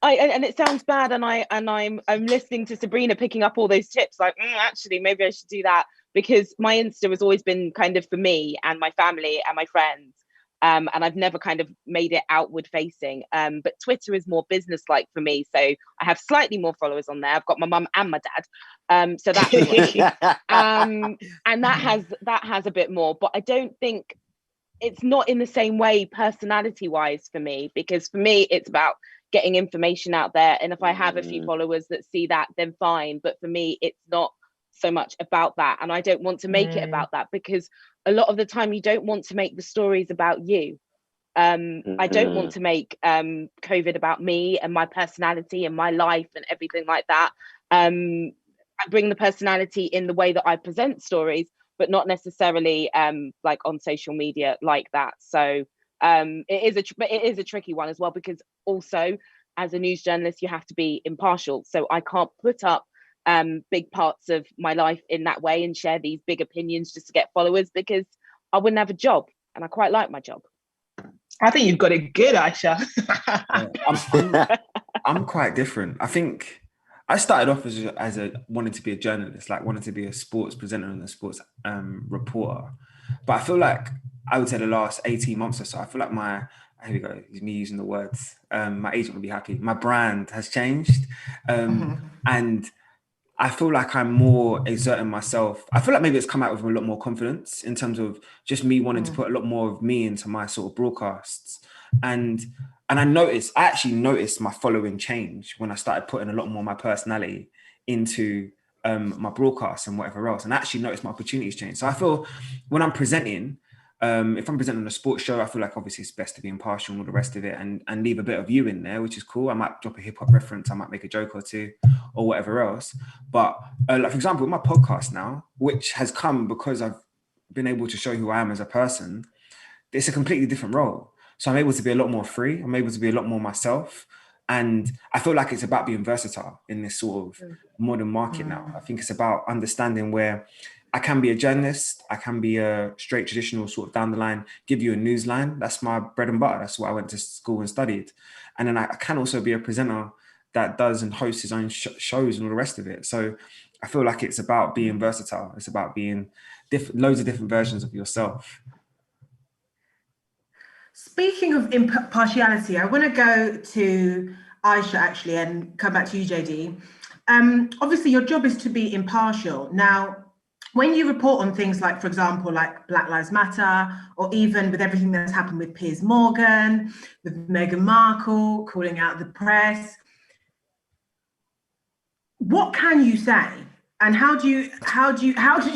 And it sounds bad, and I'm listening to Sabrina picking up all those tips. Like, actually, maybe I should do that, because my Insta has always been kind of for me and my family and my friends, and I've never kind of made it outward facing. But Twitter is more business-like for me, so I have slightly more followers on there. I've got my mum and my dad, so that's and that has a bit more. But I don't think it's not in the same way personality-wise for me, because for me it's about getting information out there, and if I have a few followers that see that, then fine. But for me, it's not so much about that, and I don't want to make it about that, because a lot of the time you don't want to make the stories about you. I don't want to make COVID about me and my personality and my life and everything like that. I bring the personality in the way that I present stories, but not necessarily like on social media like that. So it is a tricky one as well, because also as a news journalist you have to be impartial, so I can't put up big parts of my life in that way and share these big opinions just to get followers, because I wouldn't have a job, and I quite like my job.
I think you've got it good, Ayshah.
I'm quite different. I think I started off as a wanted to be a journalist, like wanted to be a sports presenter and a sports reporter. But I feel like I would say the last 18 months or so, I feel like here we go, me using the words, my agent would be happy. My brand has changed. And I feel like I'm more exerting myself. I feel like maybe it's come out with a lot more confidence in terms of just me wanting to put a lot more of me into my sort of broadcasts. And I actually noticed my following change when I started putting a lot more of my personality into my broadcasts and whatever else, and I actually noticed my opportunities change. So I feel when I'm presenting, if I'm presenting a sports show, I feel like obviously it's best to be impartial and all the rest of it, and leave a bit of you in there, which is cool. I might drop a hip hop reference, I might make a joke or two, or whatever else. But like for example, with my podcast now, which has come because I've been able to show who I am as a person, it's a completely different role. So I'm able to be a lot more free. I'm able to be a lot more myself. And I feel like it's about being versatile in this sort of modern market now. I think it's about understanding where I can be a journalist, I can be a straight traditional sort of down the line, give you a news line. That's my bread and butter. That's what I went to school and studied. And then I can also be a presenter that does and hosts his own shows and all the rest of it. So I feel like it's about being versatile. It's about being loads of different versions of yourself.
Speaking of impartiality, I want to go to Ayshah actually and come back to you, Jaydee. Obviously, your job is to be impartial. Now, when you report on things like, for example, like Black Lives Matter, or even with everything that's happened with Piers Morgan, with Meghan Markle calling out the press, what can you say? And how do you,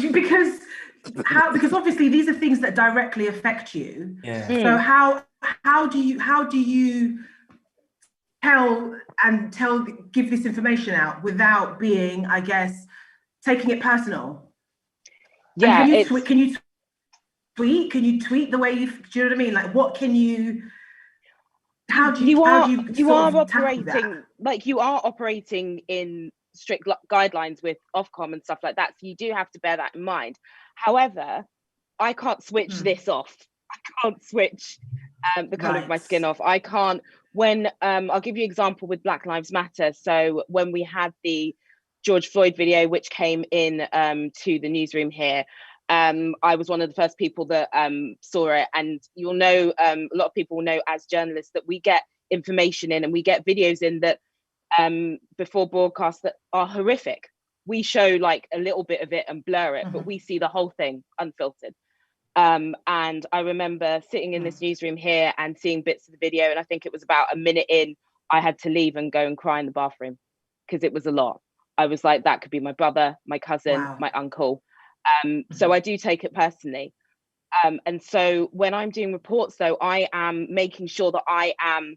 because obviously these are things that directly affect you.
Yeah.
So how do you give this information out without being, I guess, taking it personal?
Yeah.
And can you tweet? Can you tweet the way do you know what I mean? Like, what can you? How do you
operating in strict guidelines with Ofcom and stuff like that, so you do have to bear that in mind. However, I can't switch this off. I can't switch the colour of my skin off. I can't. When I'll give you an example with Black Lives Matter. So when we had the George Floyd video, which came in to the newsroom here, I was one of the first people that saw it. And you'll know, a lot of people will know as journalists that we get information in and we get videos in that before broadcasts that are horrific. We show like a little bit of it and blur it, but we see the whole thing unfiltered. And I remember sitting in this newsroom here and seeing bits of the video, and I think it was about a minute in, I had to leave and go and cry in the bathroom because it was a lot. I was like, that could be my brother, my cousin, my uncle. So I do take it personally. And so when I'm doing reports, though, I am making sure that I am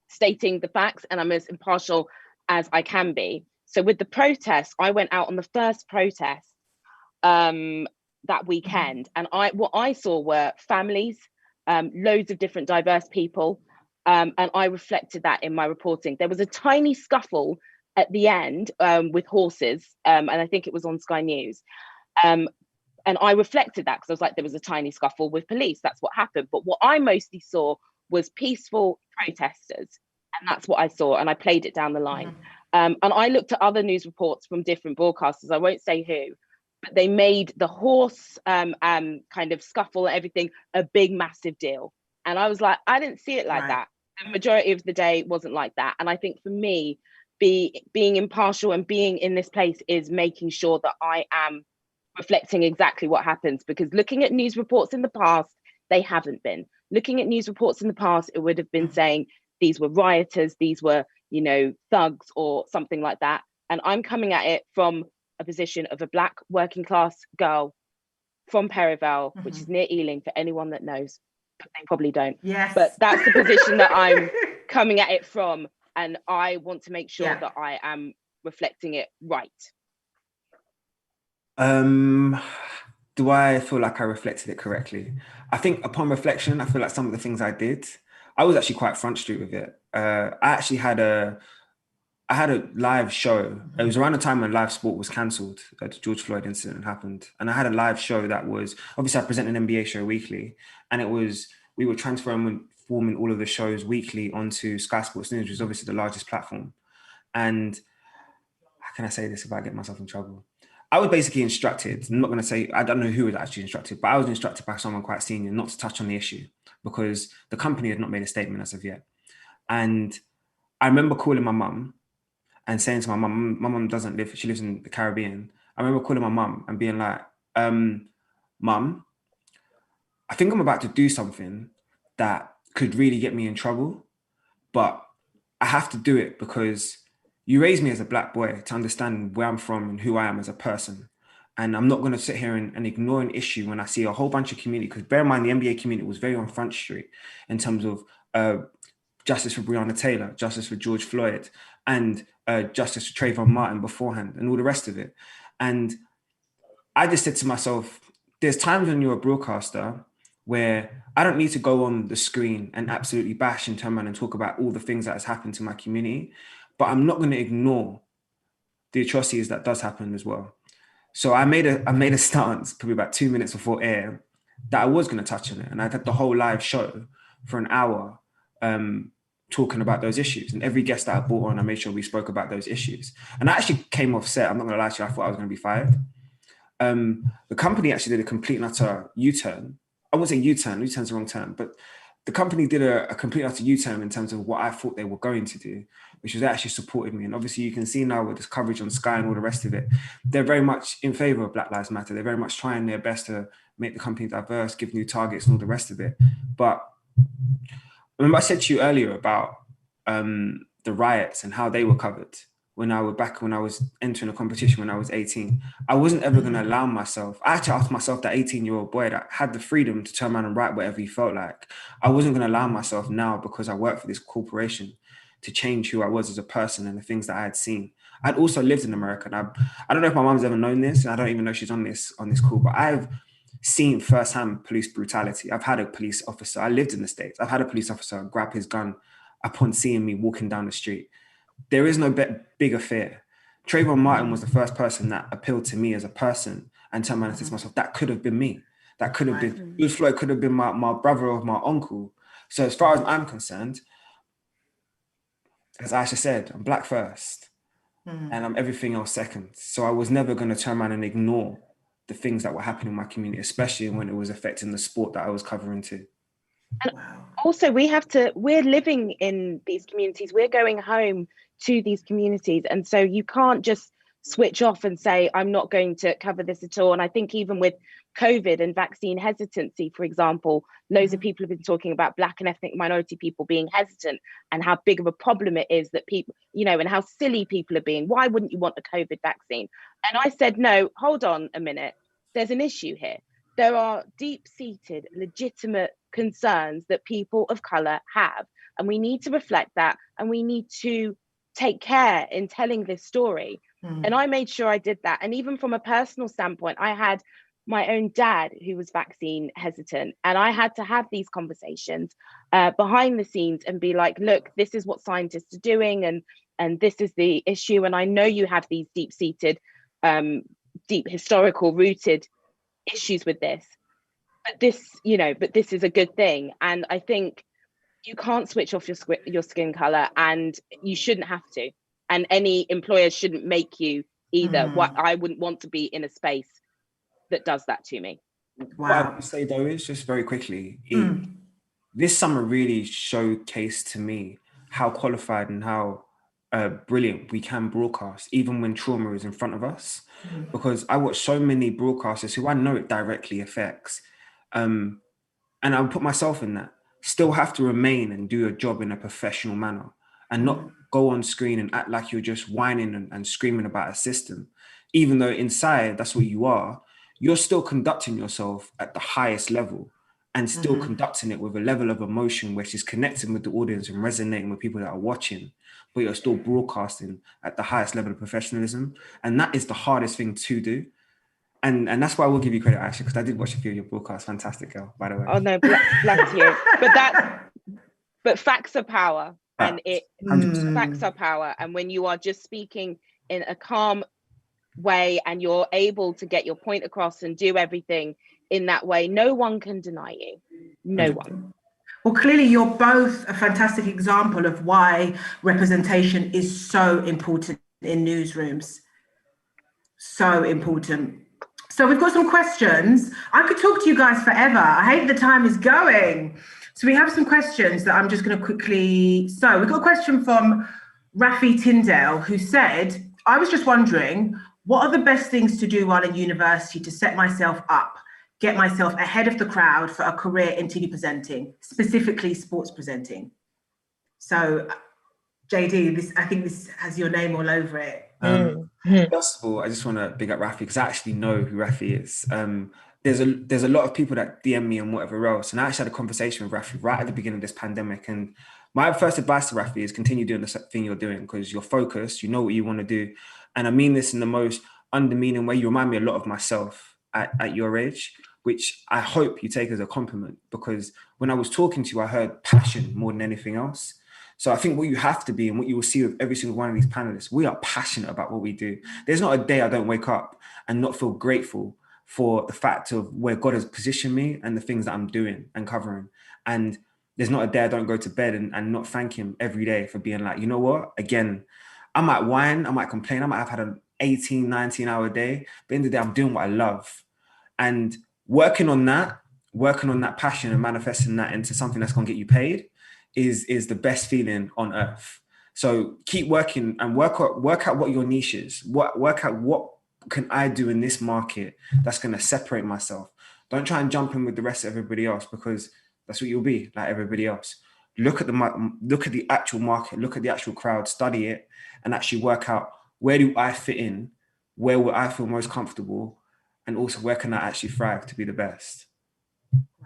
stating the facts and I'm as impartial as I can be. So with the protest, I went out on the first protest that weekend, and what I saw were families, loads of different diverse people, and I reflected that in my reporting. There was a tiny scuffle at the end with horses, and I think it was on Sky News. And I reflected that because I was like, there was a tiny scuffle with police. That's what happened. But what I mostly saw was peaceful protesters. And that's what I saw. And I played it down the line. And I looked at other news reports from different broadcasters. I won't say who, but they made the horse kind of scuffle and everything a big, massive deal. And I was like, I didn't see it like that. The majority of the day wasn't like that. And I think for me, being impartial and being in this place is making sure that I am reflecting exactly what happens, because looking at news reports in the past, they haven't been. Looking at news reports in the past, it would have been saying these were rioters, these were, thugs or something like that. And I'm coming at it from a position of a Black working class girl from Perivale, which is near Ealing, for anyone that knows, but they probably don't.
Yes.
But that's the position that I'm coming at it from. And I want to make sure that I am reflecting it right.
Do I feel like I reflected it correctly? I think upon reflection, I feel like some of the things I did, I was actually quite front street with it. I actually had a live show. It was around the time when live sport was cancelled. The George Floyd incident happened. And I had a live show that was, obviously I present an NBA show weekly, and we were forming all of the shows weekly onto Sky Sports News, which is obviously the largest platform. And how can I say this without getting myself in trouble? I was basically instructed, I'm not going to say, I don't know who was actually instructed, but I was instructed by someone quite senior not to touch on the issue because the company had not made a statement as of yet. And I remember calling my mum and saying to my mum doesn't live, she lives in the Caribbean. I remember calling my mum and being like, Mum, I think I'm about to do something that could really get me in trouble, but I have to do it because you raised me as a black boy to understand where I'm from and who I am as a person. And I'm not going to sit here and ignore an issue when I see a whole bunch of community, because bear in mind, the NBA community was very on Front Street in terms of justice for Breonna Taylor, justice for George Floyd, and justice for Trayvon Martin beforehand, and all the rest of it. And I just said to myself, there's times when you're a broadcaster where I don't need to go on the screen and absolutely bash and turn around and talk about all the things that has happened to my community, but I'm not going to ignore the atrocities that does happen as well. So I made a stance probably about 2 minutes before air that I was going to touch on it. And I did the whole live show for an hour talking about those issues. And every guest that I brought on, I made sure we spoke about those issues. And I actually came off set. I'm not going to lie to you. I thought I was going to be fired. The company actually did a complete and utter U-turn. I wouldn't say U-turn, U-turn's the wrong term, but the company did a complete and utter U-turn in terms of what I thought they were going to do, which was actually supported me. And obviously you can see now with this coverage on Sky and all the rest of it, they're very much in favor of Black Lives Matter. They're very much trying their best to make the company diverse, give new targets and all the rest of it. But remember I said to you earlier about the riots and how they were covered when I was entering a competition when I was 18. I wasn't ever going to allow myself, I actually asked myself, that 18-year-old boy that had the freedom to turn around and write whatever he felt like, I wasn't going to allow myself now, because I work for this corporation, to change who I was as a person and the things that I had seen. I'd also lived in America, and I don't know if my mom's ever known this, and I don't even know if she's on this call, but I've seen firsthand police brutality. I've had a police officer, I lived in the States, I've had a police officer grab his gun upon seeing me walking down the street. There is no bigger fear. Trayvon Martin was the first person that appealed to me as a person and turned around and said to myself, that could have been me. That could have been, George Floyd could have been my brother or my uncle. So as far as I'm concerned, as Ayshah said, I'm black first and I'm everything else second. So I was never going to turn around and ignore the things that were happening in my community, especially when it was affecting the sport that I was covering too.
And also we're living in these communities, we're going home to these communities. And so you can't just switch off and say, I'm not going to cover this at all. And I think even with COVID and vaccine hesitancy, for example, loads of people have been talking about Black and ethnic minority people being hesitant and how big of a problem it is that people, and how silly people are being. Why wouldn't you want the COVID vaccine? And I said, no, hold on a minute. There's an issue here. There are deep-seated, legitimate concerns that people of colour have. And we need to reflect that, and we need to take care in telling this story. And I made sure I did that. And even from a personal standpoint, I had my own dad who was vaccine hesitant, and I had to have these conversations behind the scenes and be like, look, this is what scientists are doing, and this is the issue. And I know you have these deep-seated, deep historical rooted issues with this, but this is a good thing. And I think you can't switch off your skin color, and you shouldn't have to, and any employer shouldn't make you either. What I wouldn't want to be in a space that does that to me.
Wow. What I would say though is, just very quickly, this summer really showcased to me how qualified and how brilliant we can broadcast, even when trauma is in front of us. Because I watch so many broadcasters who I know it directly affects, and I would put myself in that, still have to remain and do your job in a professional manner and not go on screen and act like you're just whining and screaming about a system. Even though inside that's what you are, you're still conducting yourself at the highest level and still conducting it with a level of emotion which is connecting with the audience and resonating with people that are watching, but you're still broadcasting at the highest level of professionalism. And that is the hardest thing to do. And that's why I will give you credit, Ayshah, because I did watch a few of your broadcasts. Fantastic, girl, by the way.
Oh no, bless you. But facts are power. And facts are power. And when you are just speaking in a calm way and you're able to get your point across and do everything in that way, no one can deny you. No one.
Well, clearly you're both a fantastic example of why representation is so important in newsrooms. So important. So we've got some questions. I could talk to you guys forever. I hate the time is going. So we have some questions that I'm just going to quickly. So we've got a question from Rafi Tyndale, who said, I was just wondering, what are the best things to do while in university to set myself up, get myself ahead of the crowd for a career in TV presenting, specifically sports presenting? So Jaydee, I think this has your name all over it.
First of all, I just want to big up Rafi because I actually know who Rafi is. There's a lot of people that DM me and whatever else, and I actually had a conversation with Rafi right at the beginning of this pandemic. And my first advice to Rafi is continue doing the thing you're doing because you're focused, you know what you want to do, and I mean this in the most undemeaning way. You remind me a lot of myself at your age, which I hope you take as a compliment because when I was talking to you, I heard passion more than anything else. So I think what you have to be and what you will see with every single one of these panelists, we are passionate about what we do. There's not a day I don't wake up and not feel grateful for the fact of where God has positioned me and the things that I'm doing and covering. And there's not a day I don't go to bed and not thank him every day for being like, you know what, again, I might whine, I might complain, I might have had an 18, 19 hour day, but in the end of the day, I'm doing what I love. And working on that passion and manifesting that into something that's going to get you paid is the best feeling on earth. So keep working and work out what your niche is. Work out what can I do in this market that's going to separate myself. Don't try and jump in with the rest of everybody else because that's what you'll be, like everybody else. Look at the actual market, look at the actual crowd, study it, and actually work out where do I fit in, where will I feel most comfortable, and also where can I actually thrive to be the best.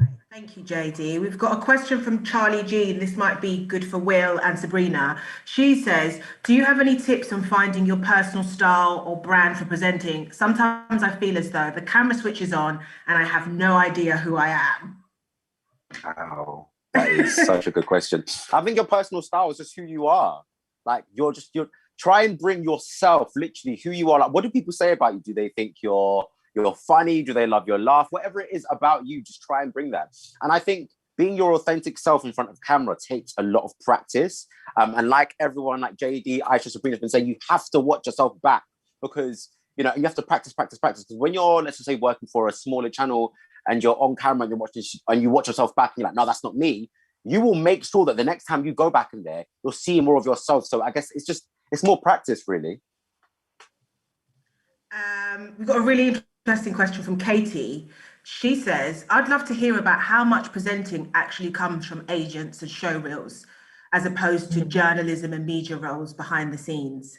Right. Thank you, Jaydee. We've got a question from Charlie G. This might be good for Will and Sabrina. She says, do you have any tips on finding your personal style or brand for presenting? Sometimes I feel as though the camera switches on and I have no idea who I am.
Wow, that is such a good question. I think your personal style is just who you are. Like you're try and bring yourself, literally who you are. Like, what do people say about you? Do they think you're funny? Do they love your laugh? Whatever it is about you, just try and bring that. And I think being your authentic self in front of camera takes a lot of practice. And like everyone, like Jaydee, Ayshah, Sabrina have been saying, you have to watch yourself back because, you know, you have to practice. Because when you're, let's just say, working for a smaller channel and you're on camera and you're watching and you watch yourself back and you're like, no, that's not me. You will make sure that the next time you go back in there, you'll see more of yourself. So I guess it's more practice, really.
We've got a really interesting question from Katie. She says, I'd love to hear about how much presenting actually comes from agents and show reels, as opposed to journalism and media roles behind the scenes.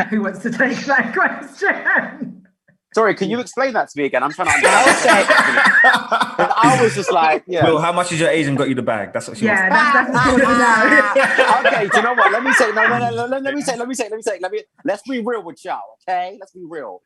Who wants to take that question?
Sorry, can you explain that to me again? I'm trying to understand. I was just like, yeah.
Will, how much has your agent got you the bag? That's what she wants.
That's what she wants to know.
Okay, do you know what? Let me say, let's be real with y'all, okay? Let's be real.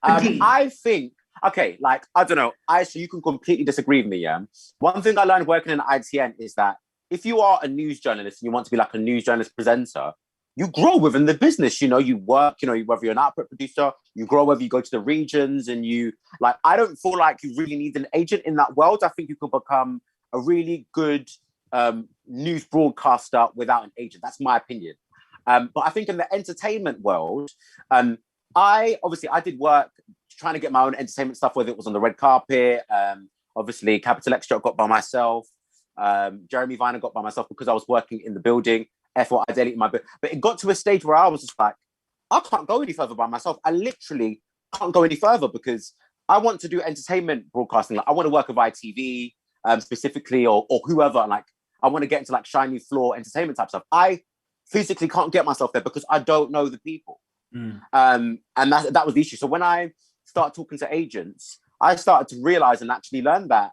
I think, okay, like, I don't know, Ayshah, you can completely disagree with me, yeah? One thing I learned working in ITN is that if you are a news journalist and you want to be like a news journalist presenter, you grow within the business, you know, you work, you know, whether you're an output producer, you grow whether you go to the regions and you, like, I don't feel like you really need an agent in that world. I think you could become a really good news broadcaster without an agent. That's my opinion. But I think in the entertainment world, I did work trying to get my own entertainment stuff, whether it was on the red carpet, obviously Capital Extra got by myself, Jeremy Viner got by myself because I was working in the building. Therefore, I deleted my book. But it got to a stage where I was just like, I can't go any further by myself. I literally can't go any further because I want to do entertainment broadcasting. Like, I want to work with ITV specifically or whoever. Like, I want to get into like shiny floor entertainment type stuff. I physically can't get myself there because I don't know the people. And that was the issue. So when I started talking to agents, I started to realize and actually learn that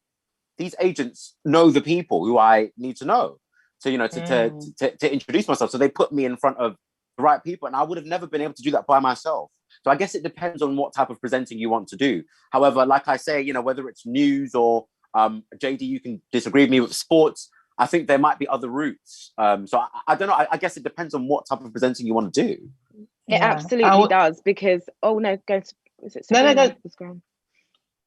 these agents know the people who I need to know. So, you know, to introduce myself. So they put me in front of the right people and I would have never been able to do that by myself. So I guess it depends on what type of presenting you want to do. However, like I say, you know, whether it's news or Jaydee, you can disagree with me with sports. I think there might be other routes. So I don't know. I guess it depends on what type of presenting you want to do.
It absolutely does because, is it
no.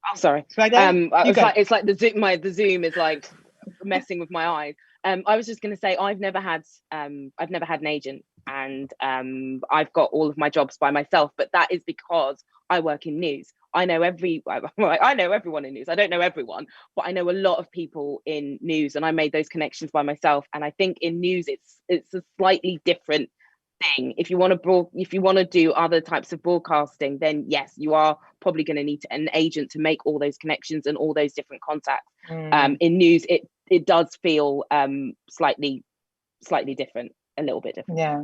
Oh, sorry. It's like the Zoom is like messing with my eyes. I was just going to say I've never had an agent, and I've got all of my jobs by myself. But that is because I work in news. I know everyone in news. I don't know everyone, but I know a lot of people in news, and I made those connections by myself. And I think in news, it's a slightly different thing. If you want to do other types of broadcasting, then yes, you are probably going to need an agent to make all those connections and all those different contacts. In news, it does feel slightly slightly different, a little bit different.
Yeah.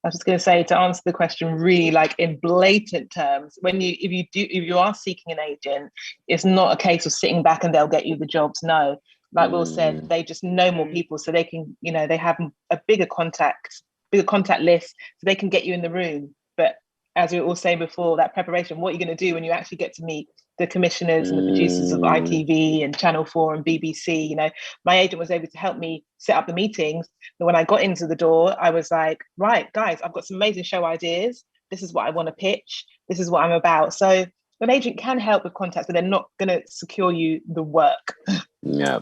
I was just going to say, to answer the question really like in blatant terms, if you are seeking an agent, it's not a case of sitting back and they'll get you the jobs. No, like Will said, they just know more people, so they can, you know, they have a bigger contact list, so they can get you in the room. But as we were all saying before, that preparation, what you're going to do when you actually get to meet the commissioners and the producers of ITV and Channel 4 and BBC, you know, my agent was able to help me set up the meetings. But when I got into the door, I was like, right, guys, I've got some amazing show ideas. This is what I want to pitch. This is what I'm about. So an agent can help with contacts, but they're not going to secure you the work.
Yeah.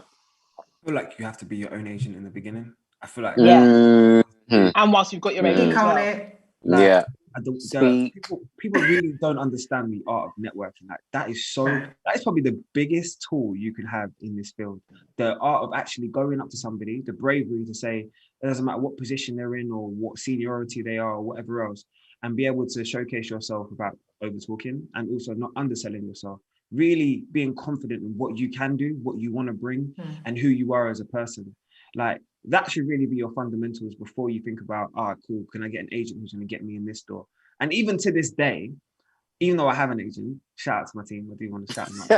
I feel like you have to be your own agent in the beginning. I feel like
And whilst you've got your agent as well.
Yeah.
People really don't understand the art of networking. Like that is probably the biggest tool you could have in this field. The art of actually going up to somebody, the bravery to say, it doesn't matter what position they're in or what seniority they are or whatever else, and be able to showcase yourself without over talking and also not underselling yourself. Really being confident in what you can do, what you want to bring, and who you are as a person. Like that should really be your fundamentals before you think about, cool, can I get an agent who's going to get me in this door? And even to this day, even though I have an agent, shout out to my team, I do want to shout them out.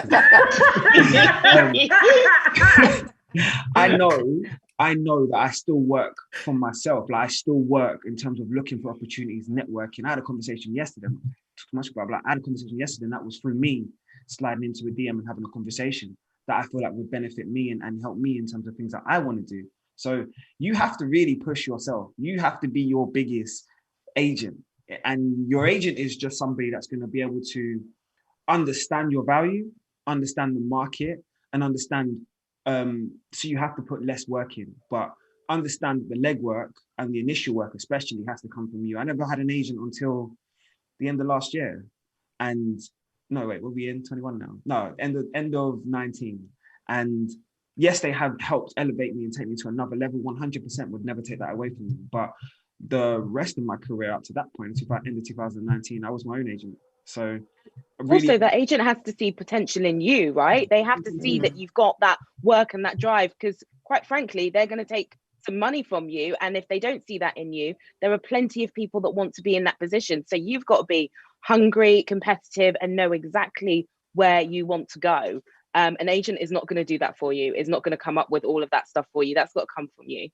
I know that I still work for myself. Like I still work in terms of looking for opportunities, networking. I had a conversation yesterday, I had a conversation yesterday, and that was through me sliding into a DM and having a conversation that I feel like would benefit me and help me in terms of things that I want to do. So you have to really push yourself. You have to be your biggest agent. And your agent is just somebody that's going to be able to understand your value, understand the market, and understand. So you have to put less work in, but understand the legwork and the initial work especially has to come from you. I never had an agent until the end of last year. And no, wait, we'll be in 21 now. No, end of 19. And yes, they have helped elevate me and take me to another level. 100% would never take that away from me. But the rest of my career up to that point, end of 2019, I was my own agent. So really,
also, that agent has to see potential in you, right? They have to see that you've got that work and that drive, because quite frankly, they're going to take some money from you. And if they don't see that in you, there are plenty of people that want to be in that position. So you've got to be hungry, competitive, and know exactly where you want to go. An agent is not going to do that for you. Is not going to come up with all of that stuff for you. That's got to come from you.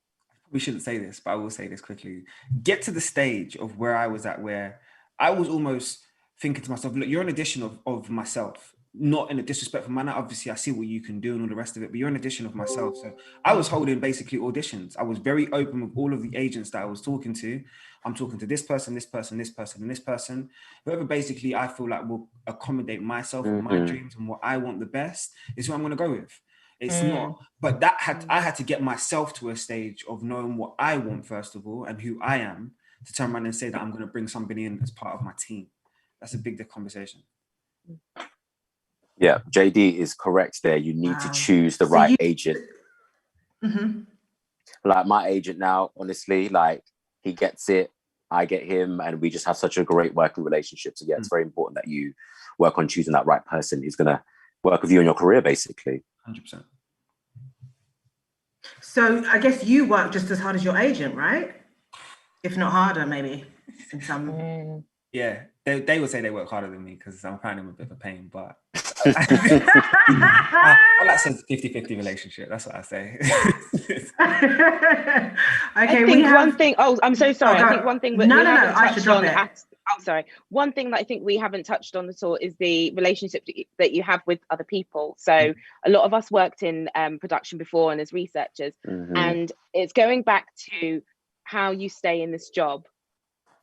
We shouldn't say this, but I will say this quickly. Get to the stage of where I was at, where I was almost thinking to myself, look, you're an addition of myself, not in a disrespectful manner. Obviously, I see what you can do and all the rest of it, but you're an addition of myself. So I was holding basically auditions. I was very open with all of the agents that I was talking to. I'm talking to this person, this person, this person, and this person. Whoever basically I feel like will accommodate myself and my dreams and what I want the best is who I'm going to go with. It's not, but I had to get myself to a stage of knowing what I want, first of all, and who I am, to turn around and say that I'm going to bring somebody in as part of my team. That's a big conversation.
Yeah, Jaydee is correct there. You need to choose the right agent. Like my agent now, honestly, like he gets it, I get him, and we just have such a great working relationship. So yeah, it's very important that you work on choosing that right person who's going to work with you in your career, basically.
100%.
So I guess you work just as hard as your agent, right? If not harder, maybe. In some...
Yeah, they would say they work harder than me because I'm finding them a bit of a pain, but I like says 50-50 relationship. That's what I say.
Okay,
I think one thing. Oh, I'm so sorry. I think one thing that we haven't touched on. One thing that I think we haven't touched on at all is the relationship that you have with other people. So a lot of us worked in production before and as researchers, and it's going back to how you stay in this job.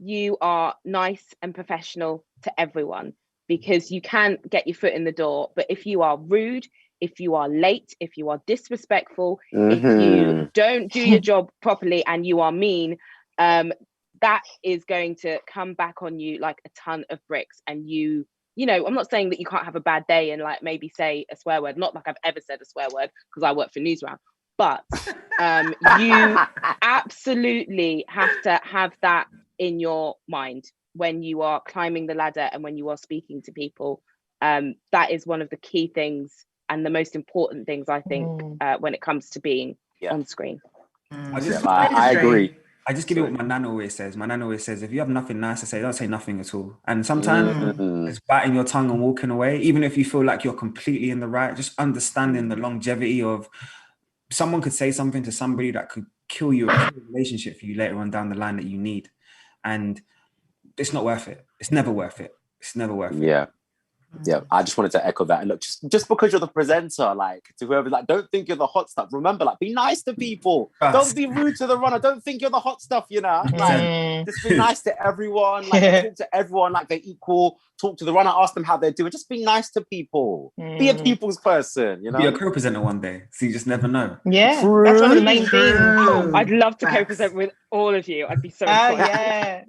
You are nice and professional to everyone, because you can get your foot in the door. But if you are rude, if you are late, if you are disrespectful, if you don't do your job properly and you are mean, that is going to come back on you like a ton of bricks. And you know, I'm not saying that you can't have a bad day and like maybe say a swear word. Not like I've ever said a swear word because I work for Newsround. But you absolutely have to have that in your mind when you are climbing the ladder and when you are speaking to people. That is one of the key things and the most important things, I think, when it comes to being on screen.
I agree.
I just give it what my nan always says. My nan always says, if you have nothing nice to say, don't say nothing at all. And sometimes it's biting your tongue and walking away, even if you feel like you're completely in the right, just understanding the longevity of someone could say something to somebody that could kill you, a relationship for you later on down the line that you need. And it's not worth it. It's never worth it. It's never worth it.
Yeah, I just wanted to echo that. And look, just because you're the presenter, like, to whoever, like, don't think you're the hot stuff. Remember, like, be nice to people. Don't be rude to the runner. Don't think you're the hot stuff, you know? Like, just be nice to everyone. Like, talk to everyone like they're equal. Talk to the runner, ask them how they're doing. Just be nice to people. Be a people's person, you know?
Be a co-presenter one day, so you just never know.
Yeah, that's one of the main things.
I'd love to co-present with all of you. I'd be so excited.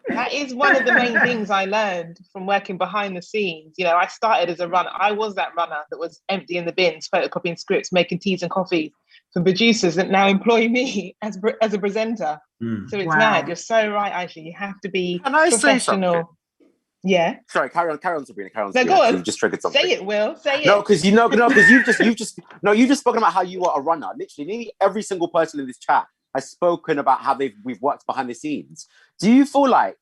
That is one of the main things I learned from working behind the scenes. You know, I started as a runner. I was that runner that was emptying the bins, photocopying scripts, making teas and coffees for producers that now employ me as a presenter. So it's mad. You're so right, Ayshah. You have to be professional. Yeah.
Sorry, carry on, Sabrina. Carry on.
No, go on.
You've just triggered something.
Say it, Will. Say it.
No, because you've just spoken about how you are a runner. Literally, nearly every single person in this chat has spoken about how we've worked behind the scenes. Do you feel like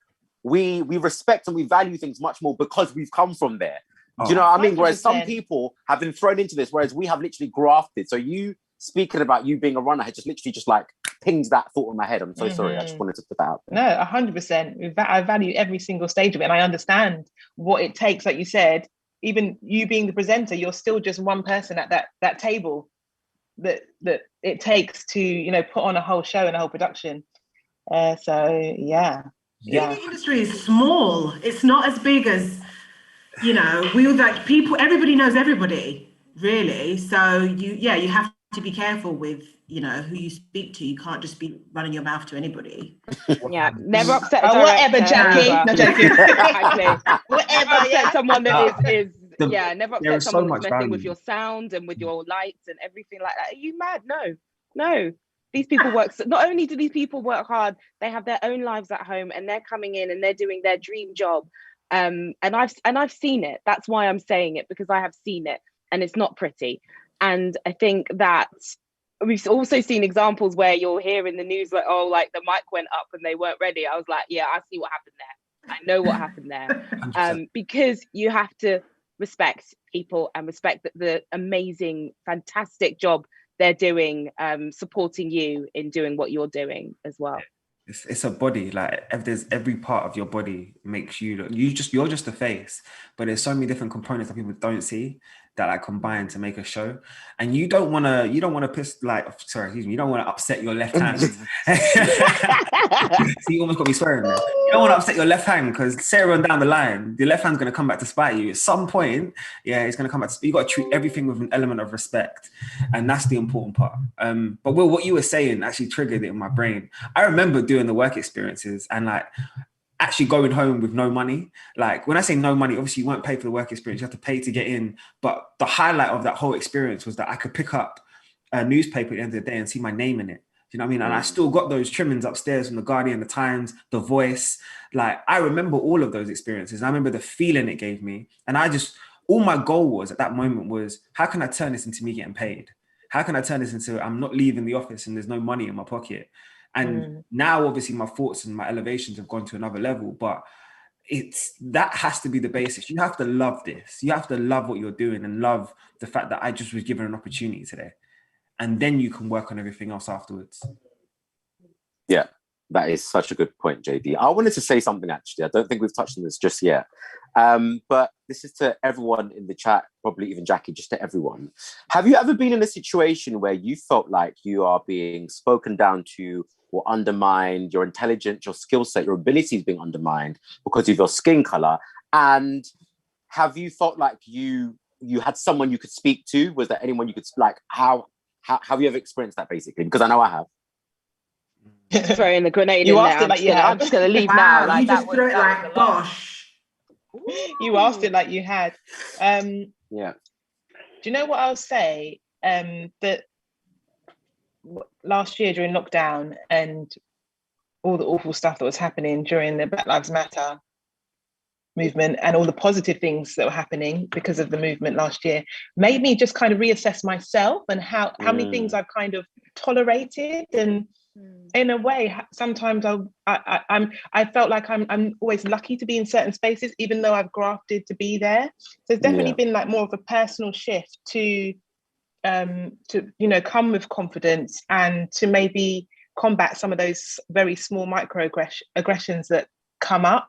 we respect and we value things much more because we've come from there? Do you know what I mean? 100%. Whereas some people have been thrown into this, whereas we have literally grafted. So you speaking about you being a runner had just literally just like pinged that thought in my head. I'm so sorry. I just wanted to put that out.
No, 100%. I value every single stage of it, and I understand what it takes. Like you said, even you being the presenter, you're still just one person at that table that it takes to, you know, put on a whole show and a whole production. So yeah.
The industry is small. It's not as big as, you know, we would like people, everybody knows everybody, really. So you have to be careful with, you know, who you speak to. You can't just be running your mouth to anybody.
Yeah, never upset a
whatever, Jackie. No, joking.
Exactly. Whatever, upset someone that is never upset someone who's messing with your sound and with your lights and everything like that. Are you mad? No. These people work. Not only do these people work hard, they have their own lives at home, and they're coming in and they're doing their dream job. And I've seen it. That's why I'm saying it, because I have seen it, and it's not pretty. And I think that we've also seen examples where you'll hear in the news like, oh, like the mic went up and they weren't ready. I was like, yeah, I see what happened there. I know what happened there. Because you have to respect people and respect the amazing, fantastic job they're doing, supporting you in doing what you're doing as well.
It's a body. Like if there's every part of your body makes you look. You're just a face, but there's so many different components that people don't see that like combine to make a show. And you don't want to you don't want to upset your left hand. So you almost got me swearing there. You don't want to upset your left hand, because later on down the line, your left hand's going to come back to spite you at some point. Yeah, it's going to come back to. You got to treat everything with an element of respect, and that's the important part. But Will, what you were saying actually triggered it in my brain. I remember doing the work experiences and like actually going home with no money. Like when I say no money, obviously you won't pay for the work experience, you have to pay to get in. But the highlight of that whole experience was that I could pick up a newspaper at the end of the day and see my name in it. Do you know what I mean? And I still got those trimmings upstairs from the Guardian, the Times, the Voice. Like I remember all of those experiences. I remember the feeling it gave me. And all my goal was at that moment was, how can I turn this into me getting paid? How can I turn this into, I'm not leaving the office and there's no money in my pocket? And now obviously my thoughts and my elevations have gone to another level, but that has to be the basis. You have to love this. You have to love what you're doing and love the fact that I just was given an opportunity today. And then you can work on everything else afterwards.
Yeah, that is such a good point, Jaydee. I wanted to say something actually. I don't think we've touched on this just yet. But this is to everyone in the chat, probably even Jackie, just to everyone. Have you ever been in a situation where you felt like you are being spoken down to or undermined, your intelligence, your skill set, your abilities being undermined because of your skin color? And have you felt like you had someone you could speak to? Was there anyone you could, like, how have you ever experienced that, basically? Because I know I have.
Throwing the grenade
you
in
asked
there.
it like you had.
I'm just going to leave now. Like,
you just threw it like, gosh.
You asked it like you had.
Yeah.
Do you know what I'll say? That last year during lockdown and all the awful stuff that was happening during the Black Lives Matter, movement and all the positive things that were happening because of the movement last year made me just kind of reassess myself and how many things I've kind of tolerated. And in a way, sometimes I felt like I'm always lucky to be in certain spaces, even though I've grafted to be there. So there's definitely been like more of a personal shift to you know, come with confidence and to maybe combat some of those very small microaggressions that come up.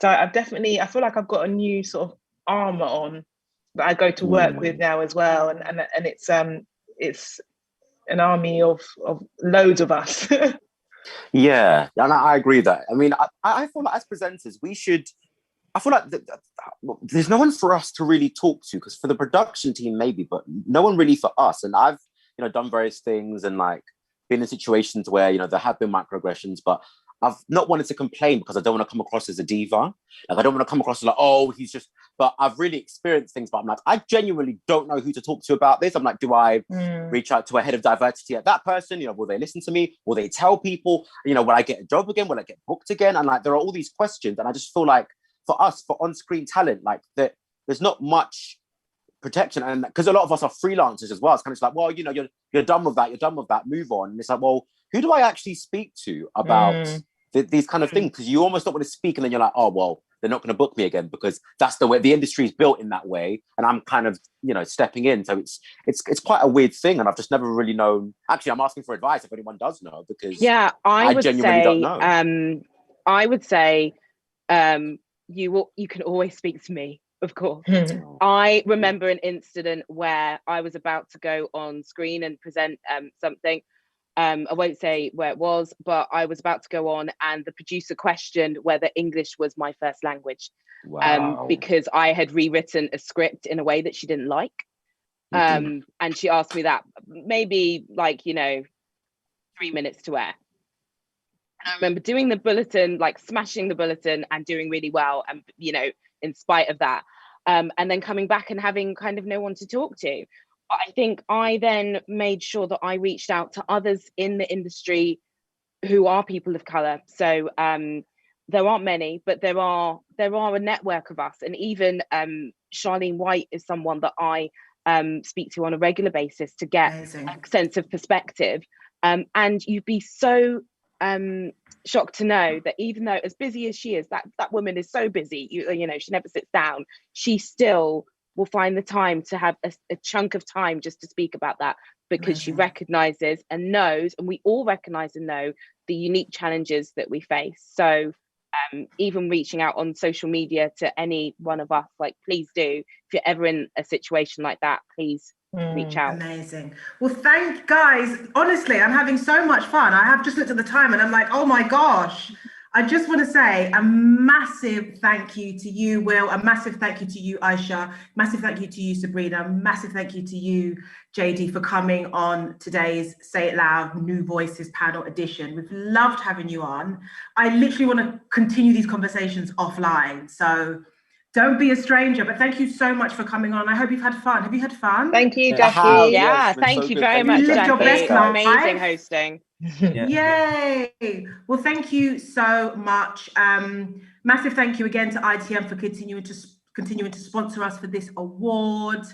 So I feel like I've got a new sort of armor on that I go to work with now as well, and it's an army of loads of us.
Yeah, and I agree that. I mean, I feel like as presenters, I feel like there's no one for us to really talk to, because for the production team maybe, but no one really for us. And I've, you know, done various things and like been in situations where, you know, there have been microaggressions, but I've not wanted to complain because I don't want to come across as a diva. Like, I don't want to come across as like, oh, he's just, but I've really experienced things, but I'm like, I genuinely don't know who to talk to about this. I'm like, do I reach out to a head of diversity at that person? You know, will they listen to me? Will they tell people? You know, will I get a job again? Will I get booked again? And like, there are all these questions. And I just feel like for us, for on-screen talent, like there's not much protection. And because a lot of us are freelancers as well, it's kind of like, well, you know, you're done with that, move on. And it's like, well, who do I actually speak to about these kind of things? Because you almost don't want to speak, and then you're like, oh, well, they're not going to book me again, because that's the way the industry is built in that way, and I'm kind of, you know, stepping in. So it's quite a weird thing, and I've just never really known. Actually, I'm asking for advice if anyone does know, because I genuinely don't know.
I would say you can always speak to me, of course. I remember an incident where I was about to go on screen and present something. I won't say where it was, but I was about to go on, and the producer questioned whether English was my first language.
Wow.
Because I had rewritten a script in a way that she didn't like. And she asked me that maybe like, you know, 3 minutes to air. And I remember doing the bulletin, like smashing the bulletin and doing really well. And, you know, in spite of that, and then coming back and having kind of no one to talk to. But I think I then made sure that I reached out to others in the industry who are people of colour. So there aren't many, but there are a network of us. And even Charlene White is someone that I speak to on a regular basis to get a sense of perspective. And you'd be so shocked to know that even though as busy as she is, that woman is so busy, you know, she never sits down, she still will find the time to have a chunk of time just to speak about that, because she recognizes and knows, and we all recognize and know, the unique challenges that we face. So even reaching out on social media to any one of us, like, please do, if you're ever in a situation like that, please reach out.
Amazing. Well, thank guys. Honestly, I'm having so much fun. I have just looked at the time and I'm like, oh my gosh. I just want to say a massive thank you to you, Will, a massive thank you to you, Ayshah, massive thank you to you, Sabrina, massive thank you to you, Jaydee, for coming on today's Say It Loud New Voices panel edition. We've loved having you on. I literally want to continue these conversations offline, so don't be a stranger, but thank you so much for coming on. I hope you've had fun. Have you had fun?
Thank you, Jackie.
Yeah, thank you very much, Jackie. Amazing hosting.
Yay! Well, thank you so much. Massive thank you again to ITM for continuing to sponsor us for this award.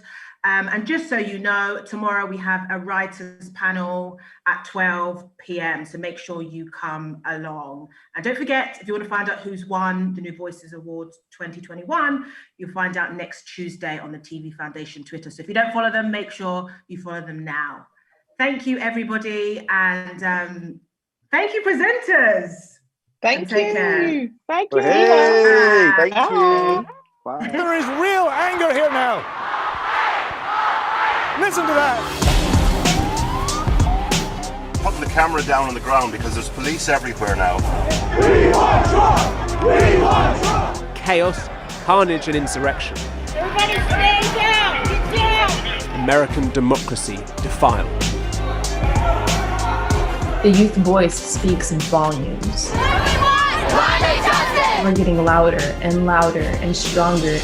And just so you know, tomorrow we have a writers panel at 12 p.m. So make sure you come along. And don't forget, if you want to find out who's won the New Voices Awards 2021, you'll find out next Tuesday on the TV Foundation Twitter. So if you don't follow them, make sure you follow them now. Thank you, everybody. And thank you, presenters.
Thank
Take
you.
care.
Thank you.
Hey, thank you. Bye.
There is real anger here now. Listen to that.
Putting the camera down on the ground because there's police everywhere now.
We want Trump! We want Trump! Chaos, carnage and insurrection.
Everybody stay down! Get down!
American democracy defiled.
The youth voice speaks in volumes. We're getting louder and louder and stronger.